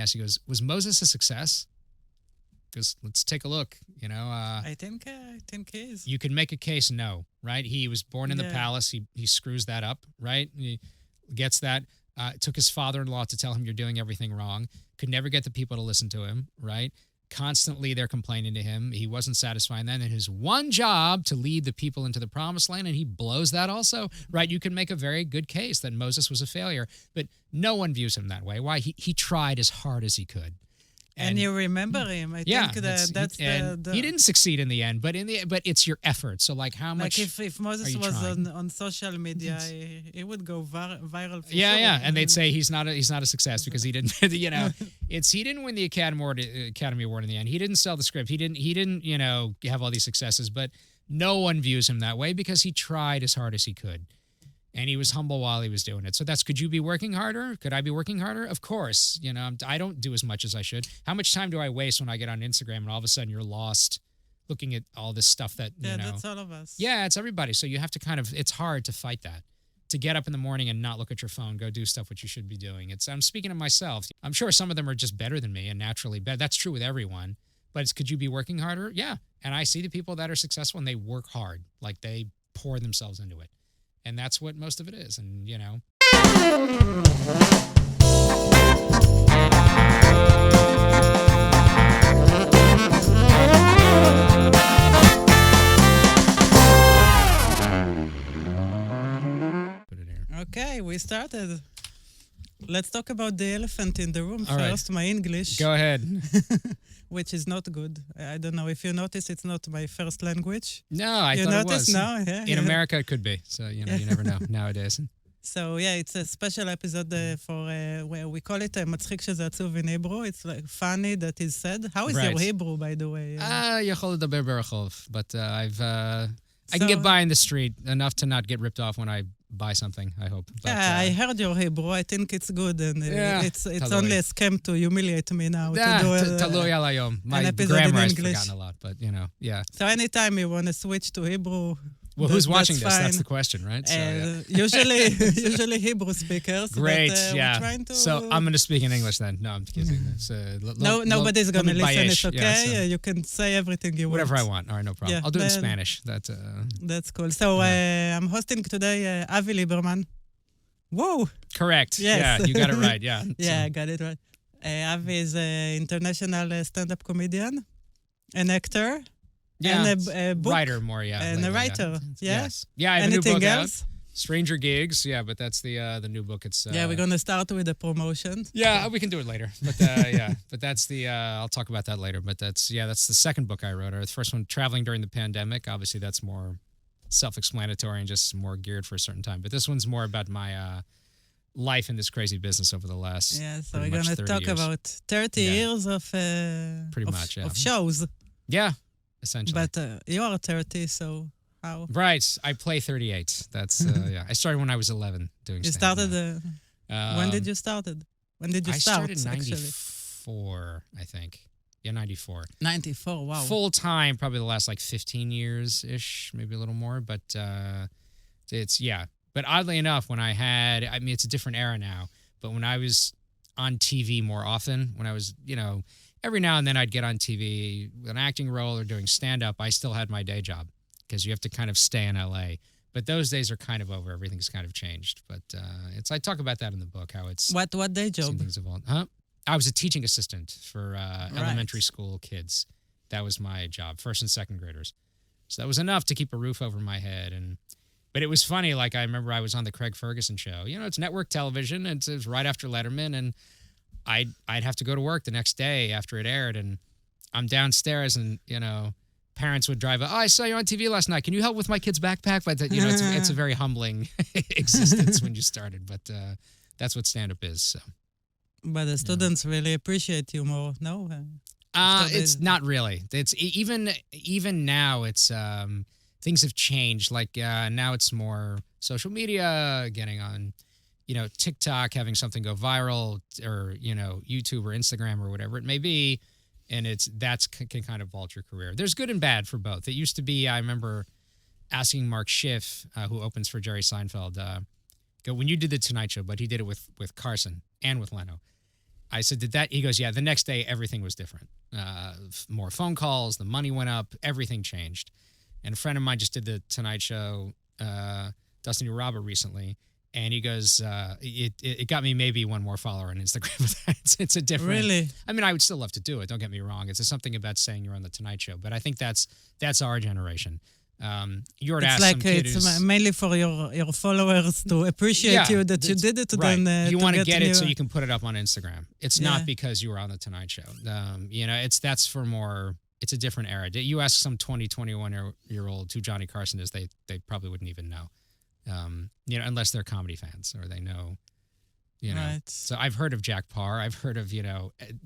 Yes, he goes, was Moses a success? Because let's take a look. I think he is. You could make a case, no, right? He was born in the palace. He screws that up, right? He gets that. Took his father-in-law to tell him you're doing everything wrong. Could never get the people to listen to him, right? Constantly they're complaining to him. He wasn't satisfying them. And his one job to lead the people into the promised land, and he blows that also, right? You can make a very good case that Moses was a failure, but no one views him that way. Why? He tried as hard as he could. And you remember him. I think that's the he didn't succeed in the end, but it's your effort. So like how much? Like if Moses was on social media, he would go viral. For yeah, sure. yeah, and they'd say he's not a success because he didn't. He didn't win the Academy Award in the end. He didn't sell the script. He didn't have all these successes. But no one views him that way because he tried as hard as he could. And he was humble while he was doing it. So could you be working harder? Could I be working harder? Of course. I don't do as much as I should. How much time do I waste when I get on Instagram and all of a sudden you're lost looking at all this stuff that, that's all of us. Yeah, it's everybody. So you have to it's hard to fight that. To get up in the morning and not look at your phone, go do stuff which you should be doing. I'm speaking of myself. I'm sure some of them are just better than me and naturally better. That's true with everyone. But could you be working harder? Yeah. And I see the people that are successful and they work hard. Like they pour themselves into it. And that's what most of it is. And, Put it here. Okay, we started. Let's talk about the elephant in the room All first, right. my English. Go ahead. Which is not good. I don't know if you notice, it's not my first language. No, I you thought notice? it was. No, yeah. In America, it could be. So, you never know nowadays. So, it's a special episode for, where we call it מצחיק שזה עצוב in Hebrew. It's like funny that is said. How is your Hebrew, by the way? יכול לדבר ברחוב, but I can get by in the street enough to not get ripped off when I buy something, I hope. But, I heard your Hebrew. I think it's good. And it's only a scam to humiliate me now. תלוי על היום. My grammar has forgotten a lot, but, yeah. So anytime you want to switch to Hebrew... Well, who's watching this? Fine. That's the question, right? So, usually Hebrew speakers. Great, but, yeah. So I'm going to speak in English then. No, I'm kidding. Nobody's going to listen. It's okay. Yeah, so you can say everything you whatever I want. All right, no problem. Yeah, I'll do it in Spanish. That's cool. So I'm hosting today Avi Liberman. Whoa. Correct. Yes. Yeah, you got it right. Yeah. Yeah, I got it right. Avi is an international stand-up comedian, an actor. Yeah, and a book. Writer more, yeah. And lately, a writer, yeah. Yes. Yeah, I have Anything a new book else? out. Stranger Gigs, yeah, but that's the new book. It's we're going to start with the promotion. Yeah, we can do it later. But but that's the I'll talk about that later. But that's the second book I wrote. Or the first one, Traveling During the Pandemic. Obviously, that's more self-explanatory and just more geared for a certain time. But this one's more about my life in this crazy business over the last so we're going to talk about 30 years of pretty much of shows. Yeah. Essentially. But you are 30, so how? Right. I play 38. That's, I started when I was 11 doing You started, when did you start? When did you start? I started 94, I think. Yeah, 94. 94, wow. Full time, probably the last 15 years-ish, maybe a little more. But But oddly enough, when it's a different era now, but when I was on TV more often, when I was, every now and then I'd get on TV, an acting role or doing stand-up, I still had my day job because you have to kind of stay in L.A. But those days are kind of over. Everything's kind of changed. But I talk about that in the book, how it's... What day job? Things evolved. I was a teaching assistant for elementary school kids. That was my job, first and second graders. So that was enough to keep a roof over my head. But it was funny, I remember I was on the Craig Ferguson show. It's network television, and it was right after Letterman, and I'd have to go to work the next day after it aired, and I'm downstairs, and parents would drive. I saw you on TV last night. Can you help with my kid's backpack? But it's a very humbling existence when you started. But that's what stand-up is. So. But the students really appreciate you more. No, it's not really. It's even now. It's things have changed. Now it's more social media, getting on. TikTok, having something go viral, or, YouTube or Instagram or whatever it may be. And that can kind of vault your career. There's good and bad for both. It used to be, I remember asking Mark Schiff, who opens for Jerry Seinfeld, when you did The Tonight Show, but he did it with Carson and with Leno. I said, did that? He goes, yeah, the next day, everything was different. More phone calls, the money went up, everything changed. And a friend of mine just did the Tonight Show, Dustin Uraba recently. And he goes, it got me maybe one more follower on Instagram. It's a different. Really? I mean, I would still love to do it. Don't get me wrong. It's something about saying you're on the Tonight Show. But I think that's our generation. You're it's like it's mainly for your followers to appreciate you that you did it. Right. Then you want to get it so you can put it up on Instagram. It's not because you were on the Tonight Show. That's for more. It's a different era. You ask some 20, 21-year-old who Johnny Carson is, they probably wouldn't even know. Unless they're comedy fans or they know. Right. So I've heard of Jack Parr. I've heard of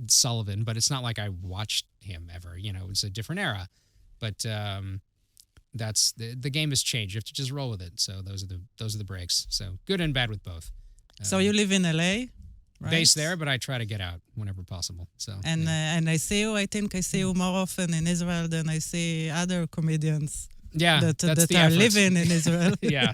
Sullivan, but it's not like I watched him ever. It's a different era. But that's the game has changed. You have to just roll with it. So those are the breaks. So good and bad with both. So you live in LA, right? Based there, but I try to get out whenever possible. So and I see you. I think I see you more often in Israel than I see other comedians. Yeah, that are living in Israel. yeah.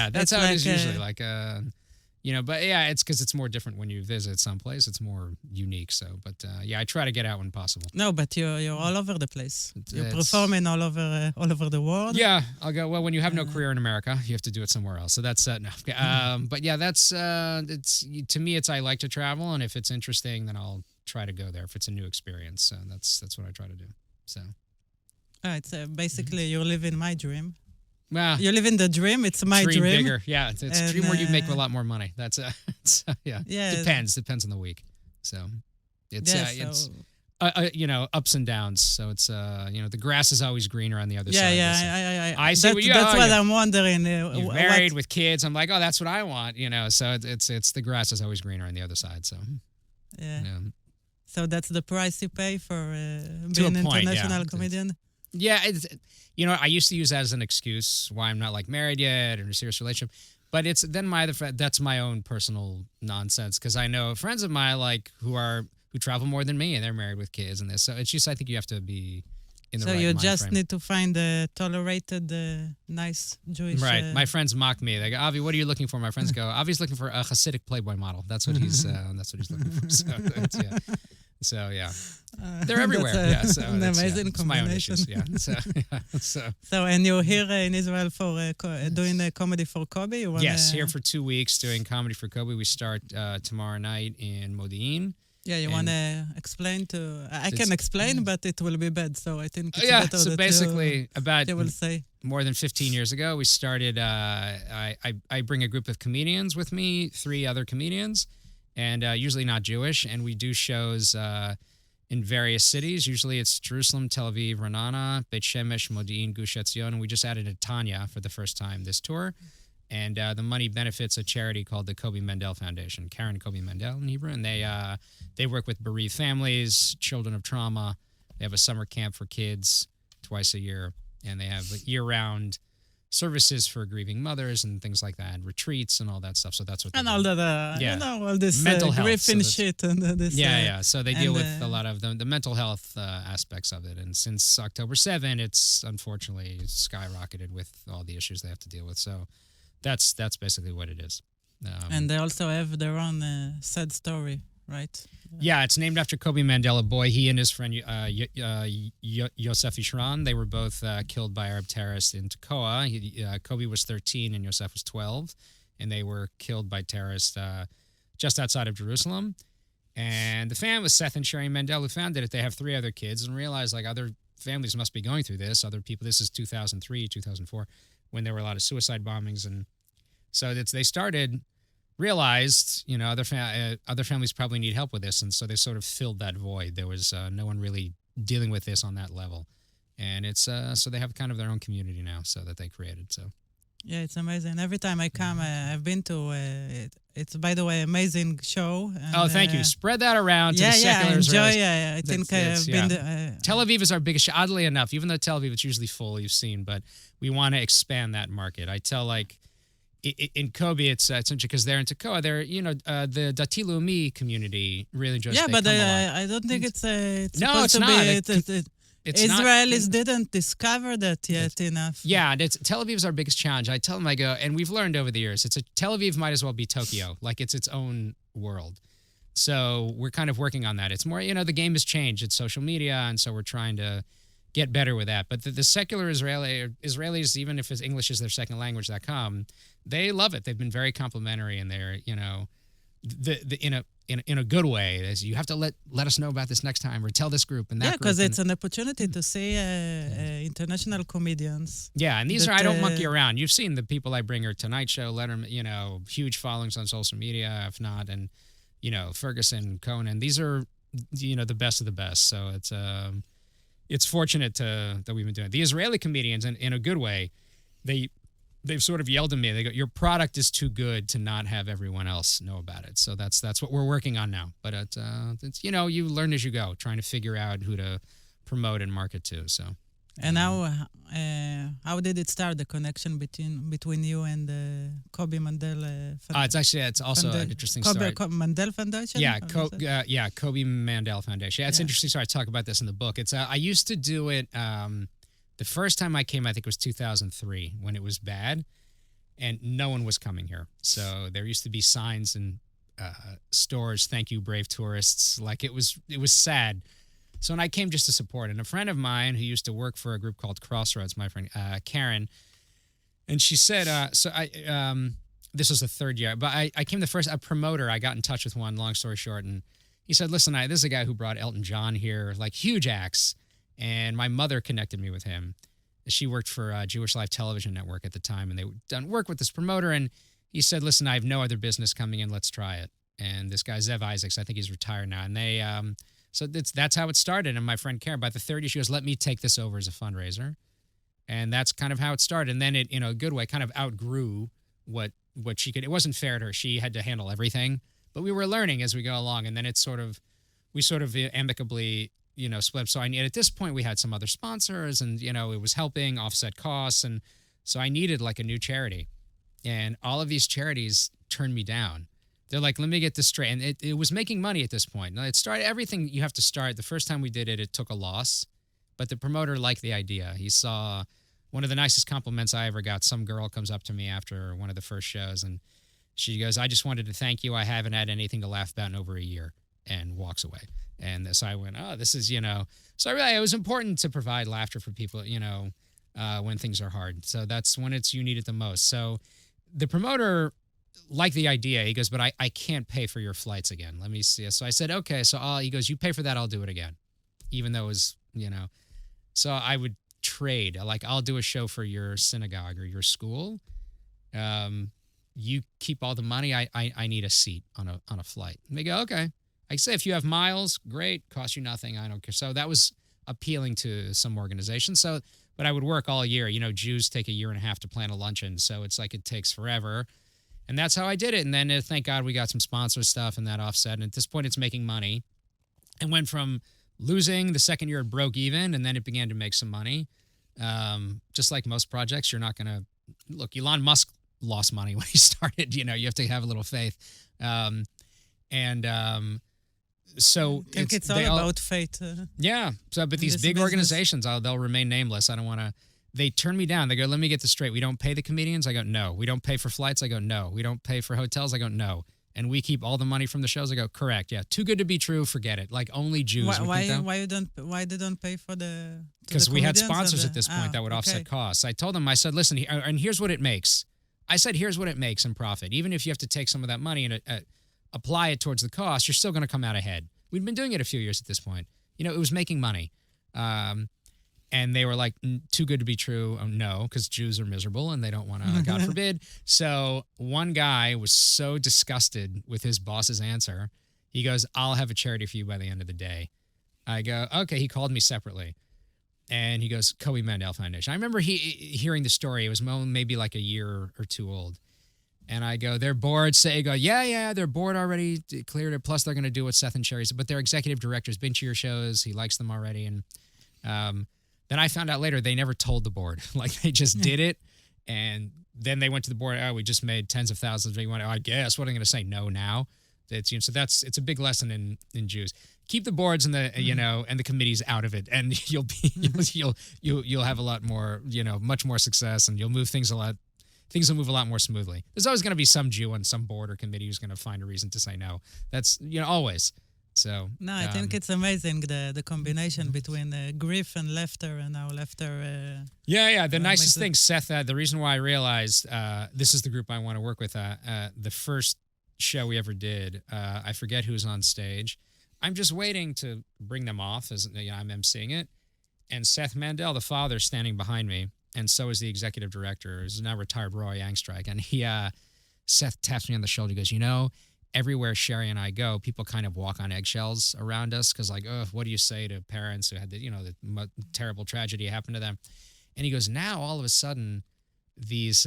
That's how it is usually. But yeah, it's because it's more different when you visit someplace. It's more unique. So, but I try to get out when possible. No, but you're all over the place. You're performing all over the world. Yeah, I'll go. Well, when you have no career in America, you have to do it somewhere else. So that's no. But yeah, that's it's to me. It's I like to travel, and if it's interesting, then I'll try to go there. If it's a new experience, so that's what I try to do. So. All right, so basically you're living my dream. Well, you live in the dream. It's my dream. Bigger, yeah. It's a dream where you make a lot more money. That's Depends on the week. So it's ups and downs. So it's the grass is always greener on the other side. I see that's what I'm wondering. You're married with kids. I'm like, oh, that's what I want. So it's the grass is always greener on the other side. So So that's the price you pay for being an international comedian. Yeah, I used to use that as an excuse why I'm not like married yet or in a serious relationship, but it's then that's my own personal nonsense because I know friends of mine who travel more than me and they're married with kids and this. So it's just I think you have to be in the right mind frame. So you just need to find a tolerated, nice Jewish. Right. My friends mock me. They go, Avi, what are you looking for? My friends go, Avi's looking for a Hasidic Playboy model. That's what he's looking for. So they're everywhere. So an amazing combination. My own issues. Yeah. So and you're here in Israel for doing comedy for Koby. Yes, here for 2 weeks doing comedy for Koby. We start tomorrow night in Modi'in. Yeah, you want to explain to? I can explain, but it will be bad. So I think it's better so that basically, about they will say more than 15 years ago, we started. I bring a group of comedians with me, 3 other comedians. And usually not Jewish, and we do shows in various cities. Usually it's Jerusalem, Tel Aviv, Ra'anana, Beit Shemesh, Modi'in, Gush Etzion, and we just added a Tanya for the first time this tour. And the money benefits a charity called the Koby Mandell Foundation, Karen Koby Mandell in Hebrew, and they work with bereaved families, children of trauma. They have a summer camp for kids twice a year, and they have year-round services for grieving mothers and things like that, and retreats and all that stuff. So that's what and all that, all this mental health, grief and shit and this. So they deal with a lot of the mental health aspects of it. And since October 7, it's unfortunately skyrocketed with all the issues they have to deal with. So that's basically what it is. And they also have their own sad story, right? Yeah, it's named after Koby Mandell, a boy. He and his friend Yosef Ishran, they were both killed by Arab terrorists in Tekoa. Koby was 13 and Yosef was 12, and they were killed by terrorists just outside of Jerusalem. And the family was Seth and Sherry Mandel who founded it. They have 3 other kids and realized other families must be going through this. Other people, this is 2003, 2004, when there were a lot of suicide bombings. And so they realized, other families probably need help with this, and so they sort of filled that void. There was no one really dealing with this on that level, and it's so they have kind of their own community now, so that they created. So, yeah, it's amazing. Every time I come, I've been to it's by the way amazing show. And, thank you. Spread that around to the seculars. I enjoy. I think I've been. Tel Aviv is our biggest show. Oddly enough, even though Tel Aviv it's usually full, you've seen, but we want to expand that market. I tell in Koby, it's interesting because they're in Tekoa. They're the Dati Leumi community really just but I don't think it's no, it's not. Israelis didn't discover that yet enough. Yeah, Tel Aviv is our biggest challenge. I tell them, and we've learned over the years, Tel Aviv might as well be Tokyo, like it's its own world. So we're kind of working on that. It's more, the game has changed. It's social media, and so we're trying to get better with that. But the secular Israelis, even if English is their second language.com, they love it. They've been very complimentary, and they're, in a good way. As you have to let us know about this next time, or tell this group and that group. Yeah, because it's an opportunity to see international comedians. Yeah, and these are, I don't monkey around. You've seen the people I bring her, Tonight Show, Letterman, huge followings on social media, if not, and, Ferguson, Conan. These are, the best of the best. So it's fortunate that we've been doing it. The Israeli comedians, in a good way, they've sort of yelled at me. They go, "Your product is too good to not have everyone else know about it." So that's what we're working on now. But it's you learn as you go, trying to figure out who to promote and market to. So. And now, how did it start? The connection between you and the Koby Mandell Foundation? It's also an interesting story. Koby Mandell Foundation. Yeah, Koby Mandell Foundation. Yeah, it's interesting. Sorry, I talk about this in the book. It's I used to do it. The first time I came, I think it was 2003, when it was bad, and no one was coming here. So there used to be signs in stores, "Thank you, brave tourists." Like it was sad. So when I came just to support, and a friend of mine who used to work for a group called Crossroads, my friend Karen, and she said, this was the third year, but I came a promoter, I got in touch with one, long story short, and he said, "Listen, this is a guy who brought Elton John here, like huge acts, and my mother connected me with him. She worked for Jewish Life Television Network at the time, and they done work with this promoter, and he said, 'Listen, I have no other business coming in, let's try it.' And this guy, Zev Isaacs, I think he's retired now, and they... So that's how it started. And my friend Karen, by the third year, she goes, 'Let me take this over as a fundraiser.' And that's kind of how it started. And then it, in a good way, kind of outgrew what she could. It wasn't fair to her. She had to handle everything. But we were learning as we go along. And then we sort of amicably, split. So at this point, we had some other sponsors, and, it was helping offset costs. And so I needed like a new charity. And all of these charities turned me down. They're like, "Let me get this straight." And it was making money at this point. Now, it started, everything you have to start. The first time we did it, it took a loss. But the promoter liked the idea. He saw one of the nicest compliments I ever got. Some girl comes up to me after one of the first shows, and she goes, "I just wanted to thank you. I haven't had anything to laugh about in over a year," and walks away. And so I went, "Oh, this is, So I realized it was important to provide laughter for people, when things are hard. So that's when you need it the most. So the promoter liked the idea. He goes, "But I can't pay for your flights again. Let me see." So I said, "Okay." So he goes, "You pay for that, I'll do it again." Even though it was, So I would trade. Like, "I'll do a show for your synagogue or your school. You keep all the money. I need a seat on a flight." And they go, "Okay." I say, "If you have miles, great. Cost you nothing. I don't care." So that was appealing to some organizations. But I would work all year. Jews take a year and a half to plan a luncheon. So it's like it takes forever. And that's how I did it. And then thank God we got some sponsor stuff and that offset. And at this point, it's making money. And went from losing, the second year it broke even, and then it began to make some money. Just like most projects, you're not going to... Look, Elon Musk lost money when he started. You have to have a little faith. So I think it's all about fate. Yeah. So, but these big organizations, they'll remain nameless. I don't want to... They turn me down. They go, "Let me get this straight. We don't pay the comedians?" I go, "No." "We don't pay for flights?" I go, "No." "We don't pay for hotels?" I go, "No." "And we keep all the money from the shows?" I go, "Correct. Yeah. Too good to be true. Forget it. Like only Jews would think that. Why they don't pay for the... Because we had sponsors at this point that would offset costs. I told them, I said, "Listen, and here's what it makes." I said, "Here's what it makes in profit. Even if you have to take some of that money and apply it towards the cost, you're still going to come out ahead." We'd been doing it a few years at this point. It was making money. And they were like, "Too good to be true." "Oh, no," because Jews are miserable and they don't want to, God forbid. So one guy was so disgusted with his boss's answer. He goes, "I'll have a charity for you by the end of the day." I go, "Okay." He called me separately. And he goes, "Koby Mandell Foundation." I remember hearing the story. It was maybe like a year or two old. And I go, "They're bored." Yeah, they're bored already. Cleared it. Plus, they're going to do what Seth and Sherry said. But their executive director's been to your shows. He likes them already. And then I found out later they never told the board. Like, they just did it. And then they went to the board. "Oh, we just made tens of thousands. I guess. What am I going to say? No now?" So it's a big lesson in Jews. Keep the boards and the and the committees out of it, and you'll have a lot more much more success, and you'll move things a lot things will move a lot more smoothly. There's always going to be some Jew on some board or committee who's going to find a reason to say no. That's, always. So no, I think it's amazing the combination between grief and laughter, and now laughter. The nicest thing, Seth. The reason why I realized this is the group I want to work with. The first show we ever did, I forget who's on stage. I'm just waiting to bring them off as I'm emceeing it, and Seth Mandel, the father, is standing behind me, and so is the executive director, who's now retired Roy Angstreich, and Seth taps me on the shoulder. He goes, everywhere Sherry and I go, people kind of walk on eggshells around us because, what do you say to parents who had the terrible tragedy happen to them? And he goes, now all of a sudden, these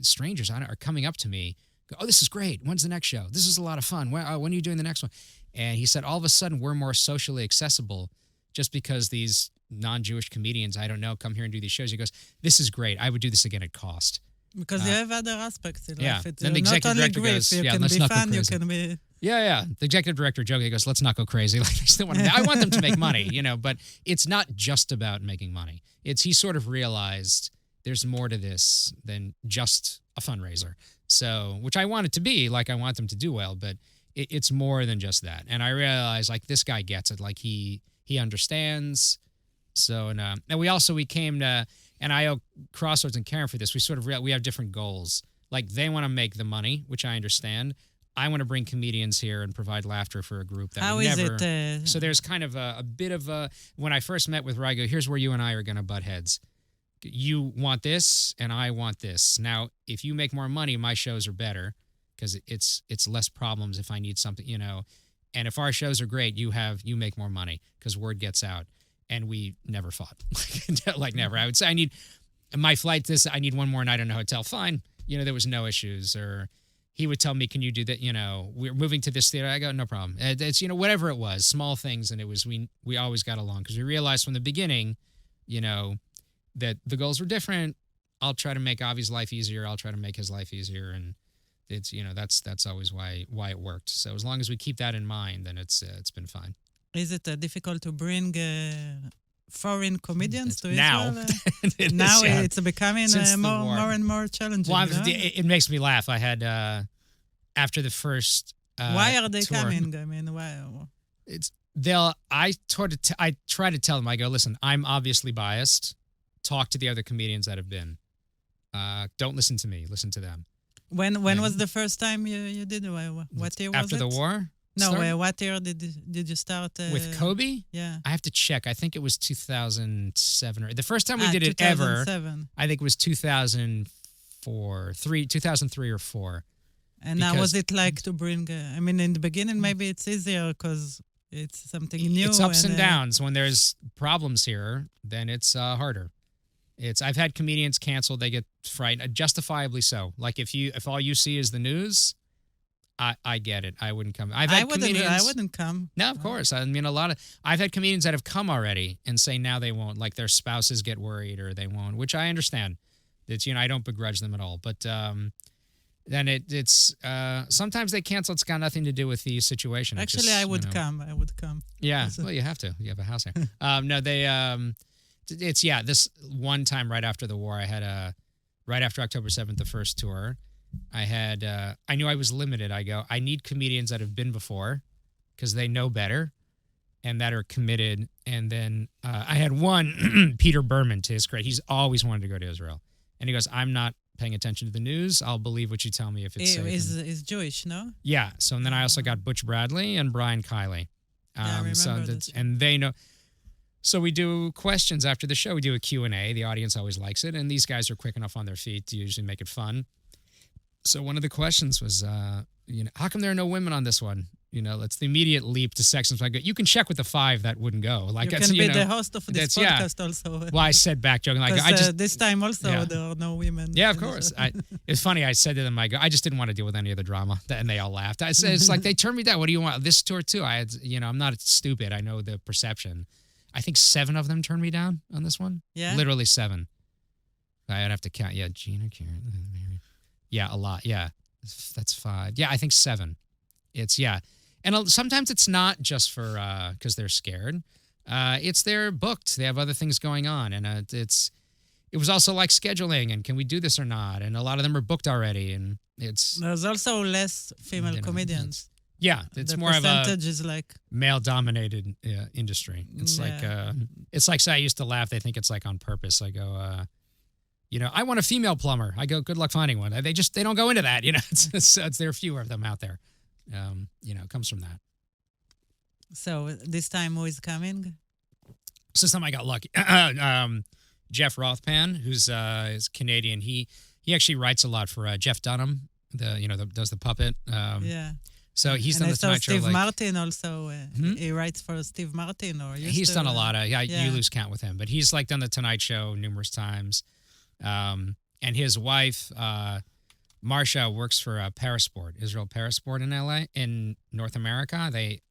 strangers are coming up to me. Go, oh, this is great. When's the next show? This is a lot of fun. When are you doing the next one? And he said, all of a sudden, we're more socially accessible just because these non-Jewish comedians, I don't know, come here and do these shows. He goes, this is great. I would do this again at cost. Because you have other aspects in life. It's then the executive not only director grief. goes, you can let's be not go fun, you crazy. can be... Yeah. The executive director joked, he goes, let's not go crazy. Like, they still want I want them to make money, but it's not just about making money. He sort of realized there's more to this than just a fundraiser. So, which I want it to be, I want them to do well, but it's more than just that. And I realized, this guy gets it. He understands. So, and we came to... And I owe Crossroads and Karen for this. We have different goals. They want to make the money, which I understand. I want to bring comedians here and provide laughter for a group that would never. How is it? So there's kind of a bit of a. When I first met with her, I go, here's where you and I are going to butt heads. You want this, and I want this. Now, if you make more money, my shows are better because it's less problems if I need something, And if our shows are great, you make more money because word gets out. And we never fought, never. I would say I need my flight. I need one more night in a hotel. Fine, there was no issues. Or he would tell me, "Can you do that?" We're moving to this theater. I go, no problem. It's whatever it was, small things, and it was we always got along because we realized from the beginning, that the goals were different. I'll try to make Avi's life easier. I'll try to make his life easier, and it's that's always why it worked. So as long as we keep that in mind, then it's been fine. Is it difficult to bring foreign comedians to now? Israel? Now it's becoming more and more challenging. Well, it makes me laugh. I had after the first. Why are they tour, coming? I mean, why? I try to tell them. I go, listen. I'm obviously biased. Talk to the other comedians that have been. Don't listen to me. Listen to them. When was the first time you did? What year was it? After the war. No, what year did you start? With Koby? Yeah. I have to check. I think it was 2007. The first time we did it ever, I think it was 2003 or 4. And now was it like to bring, in the beginning, maybe it's easier because it's something new. It's ups and downs. When there's problems here, then it's harder. I've had comedians cancel. They get frightened, justifiably so. If all you see is the news, I get it. I wouldn't come. I wouldn't come. No, of course. I've had comedians that have come already and say now they won't. Their spouses get worried or they won't, which I understand. It's I don't begrudge them at all. But then it's sometimes they cancel. It's got nothing to do with the situation. Actually, I would come. I would come. Yeah. Well, you have to. You have a house here. No, they. This one time right after the war, I had right after October 7th, the first tour. I knew I was limited. I go, I need comedians that have been before because they know better and that are committed. And then I had one, Peter Berman, to his credit. He's always wanted to go to Israel. And he goes, I'm not paying attention to the news. I'll believe what you tell me if it's safe. He's Jewish, no? Yeah. So and then I also got Butch Bradley and Brian Kiley. I remember this. And they know. So we do questions after the show. We do a Q&A. The audience always likes it. And these guys are quick enough on their feet to usually make it fun. So one of the questions was, how come there are no women on this one? It's the immediate leap to sex. So I go, you can check with the 5 that wouldn't go. You can be the host of this podcast also. Well, I said back joking, this time also there are no women. Yeah, of course. It's funny. I said to them, I just didn't want to deal with any of the drama, and they all laughed. I said, it's like they turned me down. What do you want? This tour too. I'm not stupid. I know the perception. I think 7 of them turned me down on this one. Yeah, literally 7. I'd have to count. Yeah, Gina, Karen, Mary. Yeah, a lot. Yeah, that's 5. Yeah, I think 7. And sometimes it's not just for because they're scared. It's they're booked. They have other things going on, and it was also like scheduling and can we do this or not? And a lot of them are booked already, and there's also less female comedians. It's the more of a percentage is like male-dominated industry. It's like say I used to laugh. They think it's like on purpose. I go, I want a female plumber. I go, good luck finding one. They don't go into that. There are fewer of them out there. It comes from that. So this time who is coming? So this time I got lucky. Jeff Rothpan, who's is Canadian. He actually writes a lot for Jeff Dunham, does the puppet. So he's done the Tonight Show. Steve Martin also. He writes for Steve Martin, or he's done a lot of. You lose count with him, but he's like done the Tonight Show numerous times. And his wife, Marsha, works for Parasport, Israel Parasport in LA, in North America. They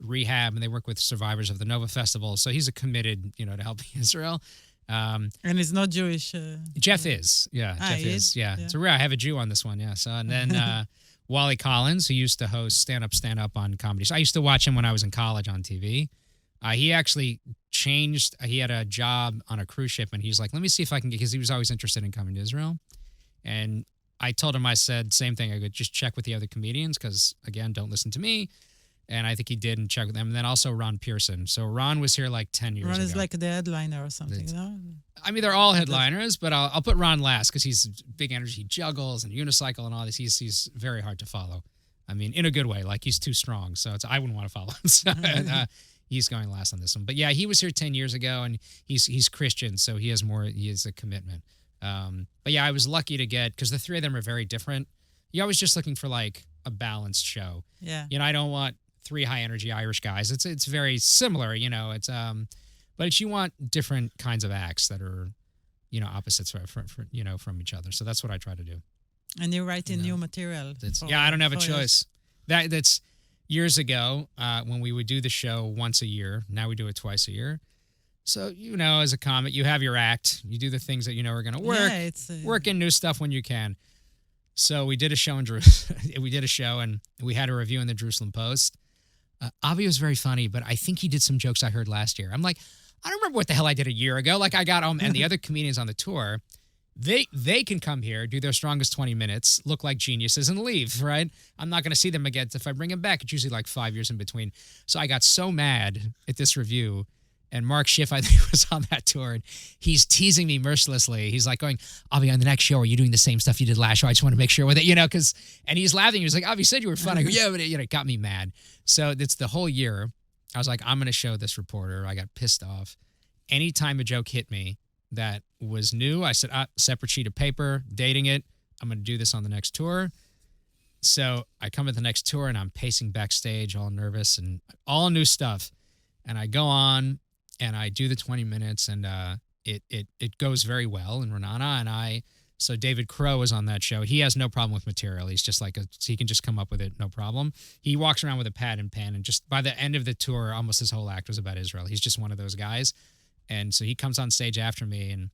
rehab and they work with survivors of the Nova Festival. So he's a committed, to helping Israel. And he's not Jewish. Jeff is, Jeff is, yeah. It's rare. I have a Jew on this one, yeah. So and then Wally Collins, who used to host Stand Up on Comedy. So I used to watch him when I was in college on TV. He actually changed. He had a job on a cruise ship, and he's like, "Let me see if I can get," because he was always interested in coming to Israel. And I told him, I said, same thing. I go, just check with the other comedians, because again, don't listen to me. And I think he did, and check with them. And then also Ron Pearson. So Ron was here like 10 years ago. Ron is like the headliner or something, no? I mean, they're all headliners, but I'll put Ron last because he's big energy. He juggles and unicycle and all this. He's very hard to follow. I mean, in a good way. Like, he's too strong. So I wouldn't want to follow him. So, he's going last on this one. But yeah, he was here 10 years ago, and he's Christian, so he has a commitment. But yeah, I was lucky to get, because the three of them are very different. You're always just looking for like a balanced show. Yeah. I don't want three high energy Irish guys. It's very similar, but you want different kinds of acts that are, opposites from each other. So that's what I try to do. And you're writing new material. I don't have a choice. That's years ago when we would do the show once a year. Now we do it twice a year. So, as a comic, you have your act. You do the things that are going to work. Yeah, work in new stuff when you can. So we did a show in Jerusalem. We did a show, and we had a review in the Jerusalem Post. Avi was very funny, but I think he did some jokes I heard last year. I'm like, I don't remember what the hell I did a year ago. Like, I got home, and the other comedians on the tour, they can come here, do their strongest 20 minutes, look like geniuses, and leave, right? I'm not going to see them again. If I bring them back, it's usually like 5 years in between. So I got so mad at this review. And Mark Schiff, I think, was on that tour, and he's teasing me mercilessly. He's like going, Avi, on the next show, are you doing the same stuff you did last show? I just want to make sure with it, and he's laughing. He was like, Avi said you were funny. I go, yeah, but it got me mad. So it's the whole year. I was like, I'm going to show this reporter. I got pissed off. Anytime a joke hit me that was new, I said, separate sheet of paper, dating it. I'm going to do this on the next tour. So I come at the next tour, and I'm pacing backstage, all nervous, and all new stuff. And I go on, and I do the 20 minutes, and it goes very well. And Renana and so David Crow is on that show. He has no problem with material. He's just like he can just come up with it, no problem. He walks around with a pad and pen, and just by the end of the tour, almost his whole act was about Israel. He's just one of those guys. And so he comes on stage after me, and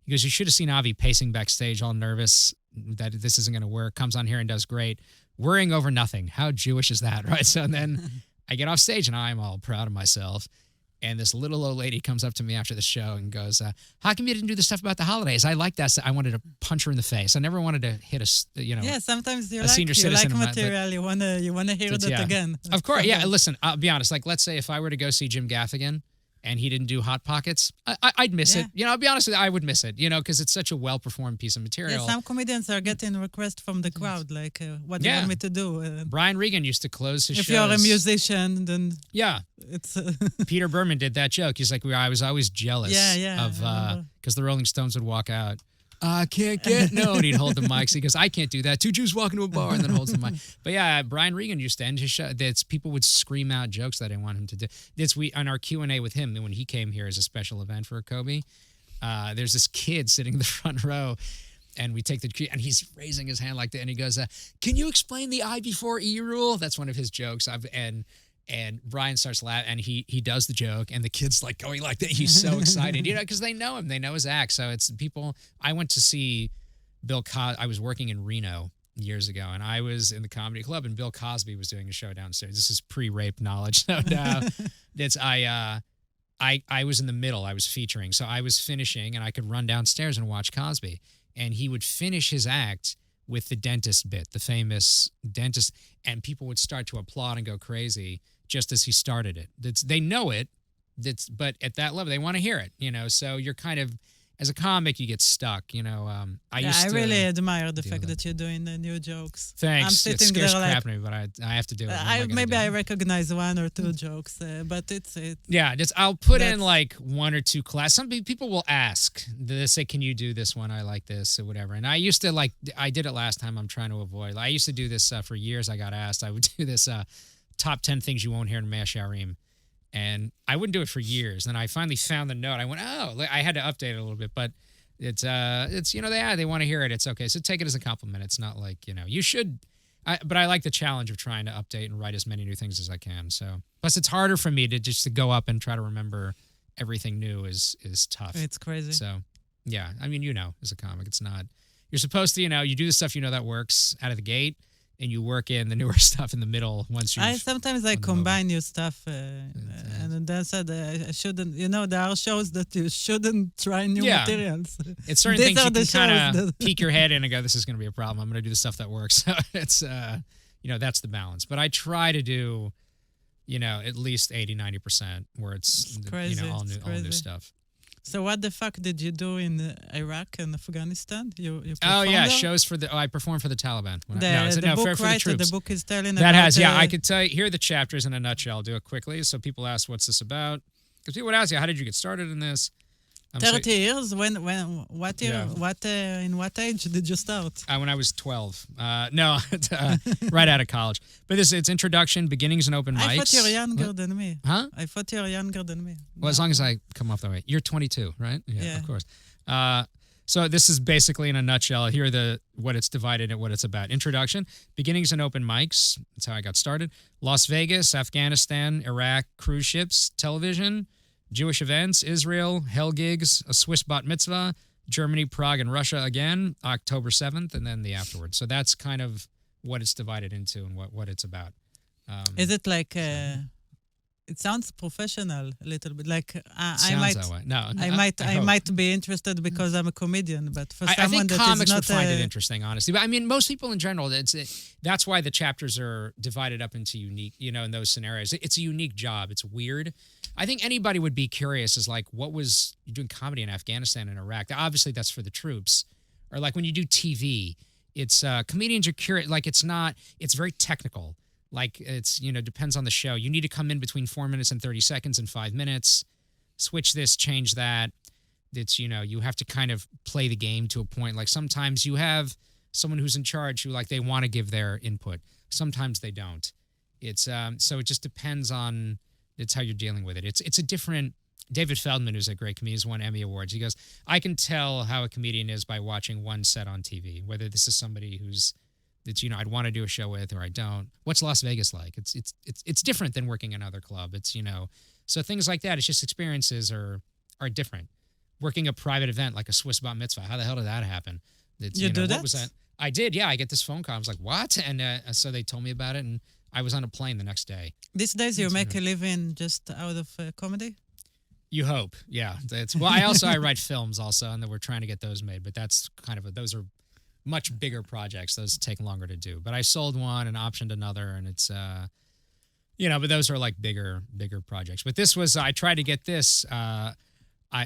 he goes, you should have seen Avi pacing backstage, all nervous that this isn't going to work. Comes on here and does great. Worrying over nothing. How Jewish is that, right? So then I get off stage, and I'm all proud of myself. And this little old lady comes up to me after the show and goes, how come you didn't do the stuff about the holidays? I like that. I wanted to punch her in the face. I never wanted to hit Yeah, sometimes a senior citizen. You like material. You want to hear that again. Of course, yeah. Listen, I'll be honest. Like, let's say if I were to go see Jim Gaffigan and he didn't do Hot Pockets, I'd miss it. I'll be honest with you, I would miss it, because it's such a well-performed piece of material. Yeah, some comedians are getting requests from the crowd, like, what do you want me to do? Brian Regan used to close his shows. If you're a musician, then... Yeah. It's Peter Berman did that joke. He's like, I was always jealous of... Because the Rolling Stones would walk out, I can't get no, and he'd hold the mics. He goes, I can't do that. Two Jews walk into a bar, and then holds the mic. But yeah, Brian Regan used to end his show. People would scream out jokes that I want him to do. On our Q&A with him, when he came here as a special event for Koby, there's this kid sitting in the front row, and we take the, and he's raising his hand like that, and he goes, can you explain the I before E rule? That's one of his jokes. And Brian starts laughing, and he does the joke, and the kid's like going like that. He's so excited, because they know him. They know his act. So it's people. I went to see Bill Cosby. I was working in Reno years ago, and I was in the comedy club, and Bill Cosby was doing a show downstairs. This is pre-rape knowledge. So no, I was in the middle. I was featuring. So I was finishing, and I could run downstairs and watch Cosby. And he would finish his act with the dentist bit, the famous dentist, and people would start to applaud and go crazy just as he started it. They know it, but at that level, they want to hear it, So you're kind of, as a comic, you get stuck, I really admire the fact that you're doing the new jokes. Thanks. I'm sitting it scares there crap out of me, but I have to do it. Maybe I recognize one or two jokes, but it's yeah. I'll put in like one or two class. Some people will ask. They say, "Can you do this one? I like this or whatever." And I used to I did it last time. I'm trying to avoid. I used to do this for years. I got asked. I would do this top 10 things you won't hear in Masharim. And I wouldn't do it for years. And I finally found the note. I went, I had to update it a little bit, but it's they want to hear it. It's okay. So take it as a compliment. It's not like, you should, but I like the challenge of trying to update and write as many new things as I can. So, plus it's harder for me to go up and try to remember everything new is tough. It's crazy. So, yeah. I mean, as a comic, it's not, you're supposed to, you do the stuff that works out of the gate. And you work in the newer stuff in the middle once you. Sometimes I combine new stuff, and then said I shouldn't. There are shows that you shouldn't try new materials. It's certain things you can kind of peek your head in and go, "This is going to be a problem. I'm going to do the stuff that works." So it's that's the balance. But I try to do, at least 80-90% where it's crazy. All new stuff. So what the fuck did you do in Iraq and Afghanistan? You shows for I performed for the Taliban. The book is telling that about... I could tell you, here are the chapters in a nutshell. I'll do it quickly so people ask, what's this about? Because people would ask you, how did you get started in this? 30 years? In what age did you start? When I was 12. Right out of college. But it's introduction, beginnings, and open mics. I thought you were younger than me. Huh? I thought you were younger than me. Well, as long as I come off that way. You're 22, right? Yeah. Of course. So this is basically in a nutshell. Here are what it's divided and what it's about. Introduction, beginnings, and open mics. That's how I got started. Las Vegas, Afghanistan, Iraq, cruise ships, television, Jewish events, Israel, hell gigs, a Swiss bat mitzvah, Germany, Prague, and Russia again, October 7th, and then the afterwards. So that's kind of what it's divided into and what it's about. Is it like... It sounds professional a little bit. Like I might be interested because I'm a comedian, but for someone that is not... I think comics would find it interesting, honestly. But I mean, most people in general, that's why the chapters are divided up into unique, in those scenarios. It's a unique job. It's weird. I think anybody would be curious is like, what was you doing comedy in Afghanistan and Iraq? Obviously, that's for the troops. Or like when you do TV, it's comedians are curious. Like it's very technical. Like it's, depends on the show. You need to come in between 4 minutes and 30 seconds and 5 minutes, switch this, change that. It's, you have to kind of play the game to a point. Like sometimes you have someone who's in charge who they want to give their input. Sometimes they don't. It's, so it just depends on, it's how you're dealing with it. It's a different, David Feldman, who's a great comedian, has won Emmy Awards. He goes, I can tell how a comedian is by watching one set on TV, whether this is somebody that I'd want to do a show with or I don't. What's Las Vegas like? It's different than working another club. It's so things like that. It's just experiences are different. Working a private event like a Swiss bat mitzvah. How the hell did that happen? You do that? What was that? I did. Yeah, I get this phone call. I was like, what? And so they told me about it, and I was on a plane the next day. These days you make a living just out of comedy? You hope, yeah. I write films also, and then we're trying to get those made. But that's kind of those are much bigger projects. Those take longer to do. But I sold one and optioned another, and it's, but those are like bigger projects. But this was, I tried to get this.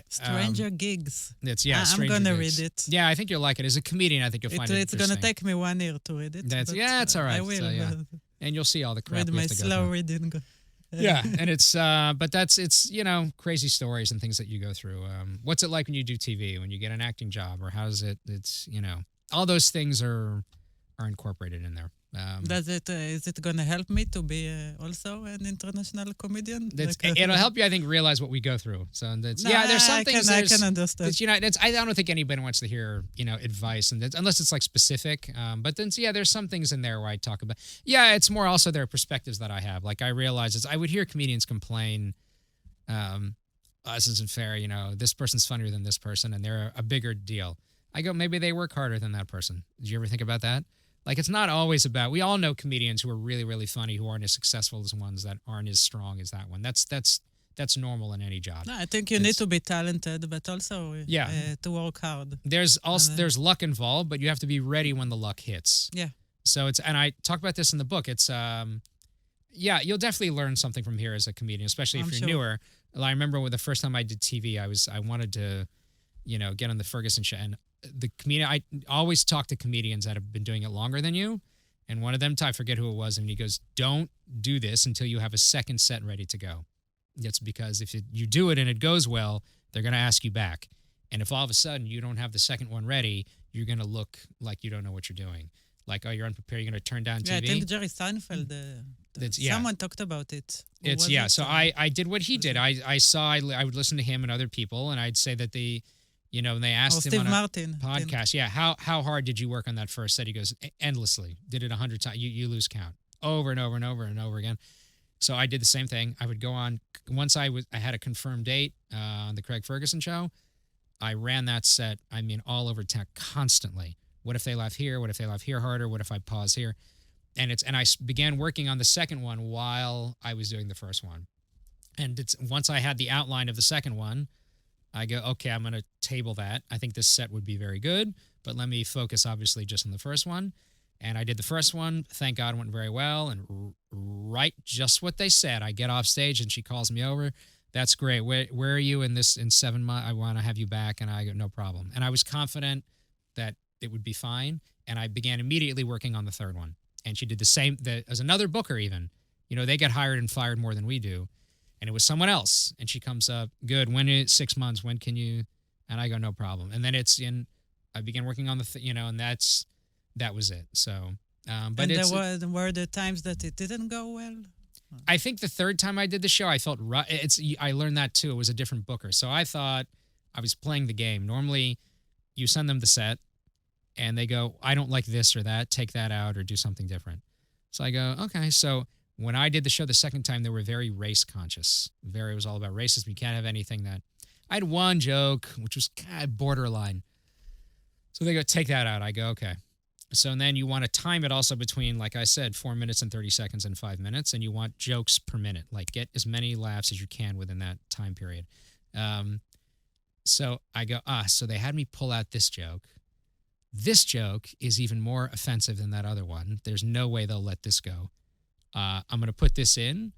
Stranger Gigs. I'm going to read it. Yeah, I think you'll like it. As a comedian, I think you'll find it interesting. It's going to take me 1 year to read it. It's all right. I will. So, yeah. And you'll see all the crap with my slow reading. Yeah, and it's, but it's crazy stories and things that you go through. What's it like when you do TV, when you get an acting job, or how's it, all those things are incorporated in there. Is it going to help me to be also an international comedian? It'll help you, I think, realize what we go through. So there's some things I can understand. I don't think anybody wants to hear advice, and unless it's like specific. But then there's some things in there where I talk about. Yeah, it's more also their perspectives that I have. Like I realize I would hear comedians complain, this isn't fair. This person's funnier than this person, and they're a bigger deal. I go, maybe they work harder than that person. Did you ever think about that? Like, it's not always about, we all know comedians who are really, really funny who aren't as successful as ones that aren't as strong as that one. That's that's normal in any job. No, I think you need to be talented, but also to work hard. There's luck involved, but you have to be ready when the luck hits. Yeah. So and I talk about this in the book. It's you'll definitely learn something from here as a comedian, especially if you're newer. I remember when the first time I did TV, I wanted to, get on the Ferguson show, and the comedian, I always talk to comedians that have been doing it longer than you. And one of them, I forget who it was, and he goes, "Don't do this until you have a second set ready to go." That's because if you do it and it goes well, they're going to ask you back. And if all of a sudden you don't have the second one ready, you're going to look like you don't know what you're doing. Like, oh, you're unprepared, you're going to turn down TV. Yeah, I think Jerry Seinfeld, someone talked about it. So I did what he did. I would listen to him and other people, and I'd say that and they asked him Steve on a Martin podcast, how hard did you work on that first set? He goes, endlessly. Did it 100 times. You lose count. Over and over and over and over again. So I did the same thing. I would go on, once I had a confirmed date on the Craig Ferguson show, I ran that set, all over town constantly. What if they laugh here? What if they laugh here harder? What if I pause here? And I began working on the second one while I was doing the first one. And once I had the outline of the second one, I go, okay, I'm going to table that. I think this set would be very good, but let me focus obviously just on the first one. And I did the first one. Thank God it went very well. And right, just what they said. I get off stage and she calls me over. That's great. Where are you in 7 months? I want to have you back. And I go, no problem. And I was confident that it would be fine. And I began immediately working on the third one. And she did the same as another booker even. They get hired and fired more than we do. And it was someone else. And she comes up, good, when is 6 months? When can you? And I go, no problem. And then I began working on and that was it. So, but and there were the times that it didn't go well? I think the third time I did the show, I felt I learned that too. It was a different booker. So I thought I was playing the game. Normally you send them the set and they go, I don't like this or that, take that out or do something different. So I go, okay. So when I did the show the second time, they were very race conscious. It was all about racism. You can't have anything that... I had one joke, which was kind of borderline. So they go, take that out. I go, okay. So then you want to time it also between, like I said, 4 minutes and 30 seconds and 5 minutes, and you want jokes per minute. Like get as many laughs as you can within that time period. So I go, so they had me pull out this joke. This joke is even more offensive than that other one. There's no way they'll let this go. I'm going to put this in.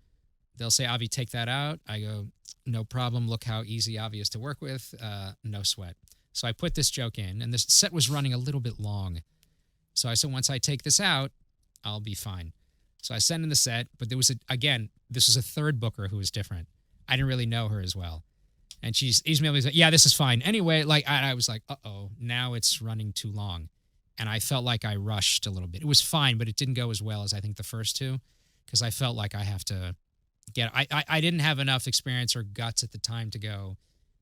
They'll say, Avi, take that out. I go, no problem. Look how easy Avi is to work with. No sweat. So I put this joke in, and the set was running a little bit long. So I said, once I take this out, I'll be fine. So I sent in the set, but there was this was a third booker who was different. I didn't really know her as well. And she's emailed me, yeah, this is fine. Anyway, I was like, now it's running too long. And I felt like I rushed a little bit. It was fine, but it didn't go as well as I think the first two, because I felt like I have to I didn't have enough experience or guts at the time to go,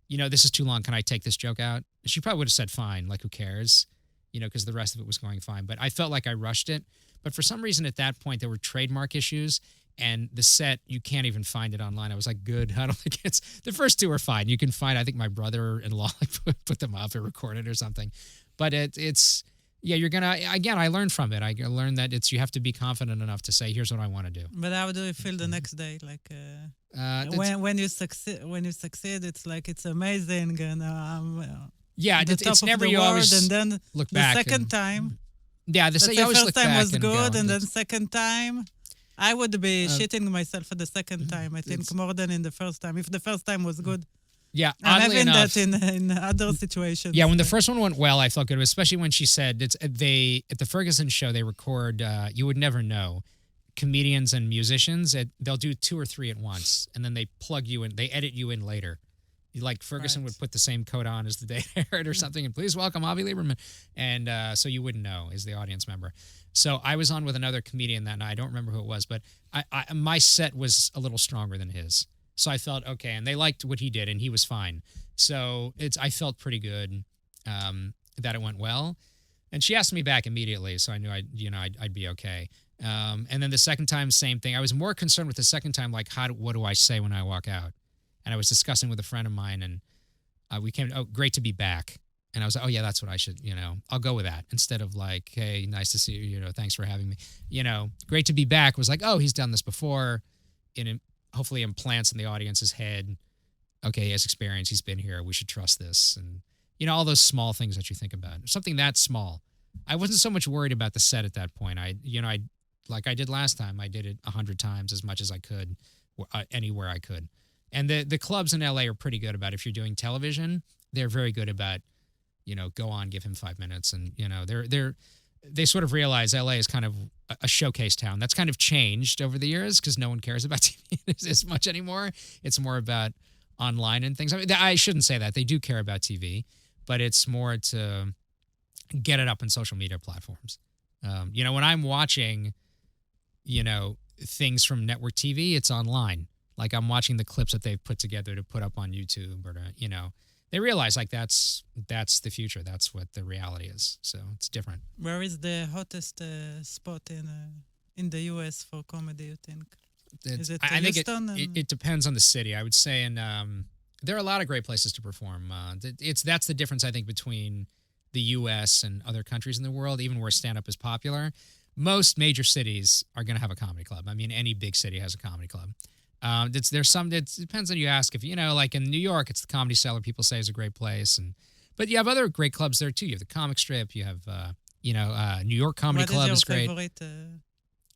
this is too long. Can I take this joke out? And she probably would have said fine, like who cares? Because the rest of it was going fine. But I felt like I rushed it. But for some reason at that point, there were trademark issues. And the set, you can't even find it online. I was like, good. I don't think the first two are fine. You can find, I think my brother-in-law put them up or recorded or something. But you're going to, again, I learned from it. I learned that you have to be confident enough to say, here's what I want to do. But how do you feel the next day? Like, when you succeed, it's like, it's amazing. And it's never you always and then look back. The second time. Yeah, the first time was good, go, and then second time, I would be shitting myself for the second time. I think more than in the first time. If the first time was good, I'm having that in other situations. Yeah, when the first one went well, I felt good, especially when she said at the Ferguson show they record. You would never know. Comedians and musicians, they'll do 2 or 3 at once, and then they plug you in. They edit you in later. Like Ferguson would put the same coat on as the day it aired or something, and please welcome Avi Liberman. And so you wouldn't know as the audience member. So I was on with another comedian that night. I don't remember who it was, but my set was a little stronger than his. So I felt okay, and they liked what he did, and he was fine. So I felt pretty good that it went well. And she asked me back immediately, so I knew I'd be okay. And then the second time, same thing. I was more concerned with the second time, like what do I say when I walk out? And I was discussing with a friend of mine, and we came, great to be back. And I was like, yeah, that's what I should, I'll go with that. Instead of like, hey, nice to see you, thanks for having me. Great to be back was like, he's done this before. hopefully implants in the audience's head, okay, he has experience, he's been here, we should trust this. And, all those small things that you think about. Something that small. I wasn't so much worried about the set at that point. I like I did last time, I did it 100 times as much as I could, anywhere I could. And the clubs in LA are pretty good about, if you're doing television, they're very good about, go on, give him 5 minutes. And, they sort of realize LA is kind of a showcase town. That's kind of changed over the years because no one cares about TV as much anymore. It's more about online and things. I mean, I shouldn't say that. They do care about TV, but it's more to get it up in social media platforms. When I'm watching, things from network TV, it's online. Like I'm watching the clips that they've put together to put up on YouTube or to, they realize like that's the future. That's what the reality is. So it's different. Where is the hottest spot in the U.S. for comedy, you think? Is it I think Houston? It depends on the city. I would say there are a lot of great places to perform. That's the difference, I think, between the U.S. and other countries in the world, even where stand-up is popular. Most major cities are going to have a comedy club. I mean, any big city has a comedy club. There's some. It depends on you ask. If like in New York, it's the Comedy Cellar. People say is a great place, but you have other great clubs there too. You have the Comic Strip. You have New York Comedy Club is great. Favorite?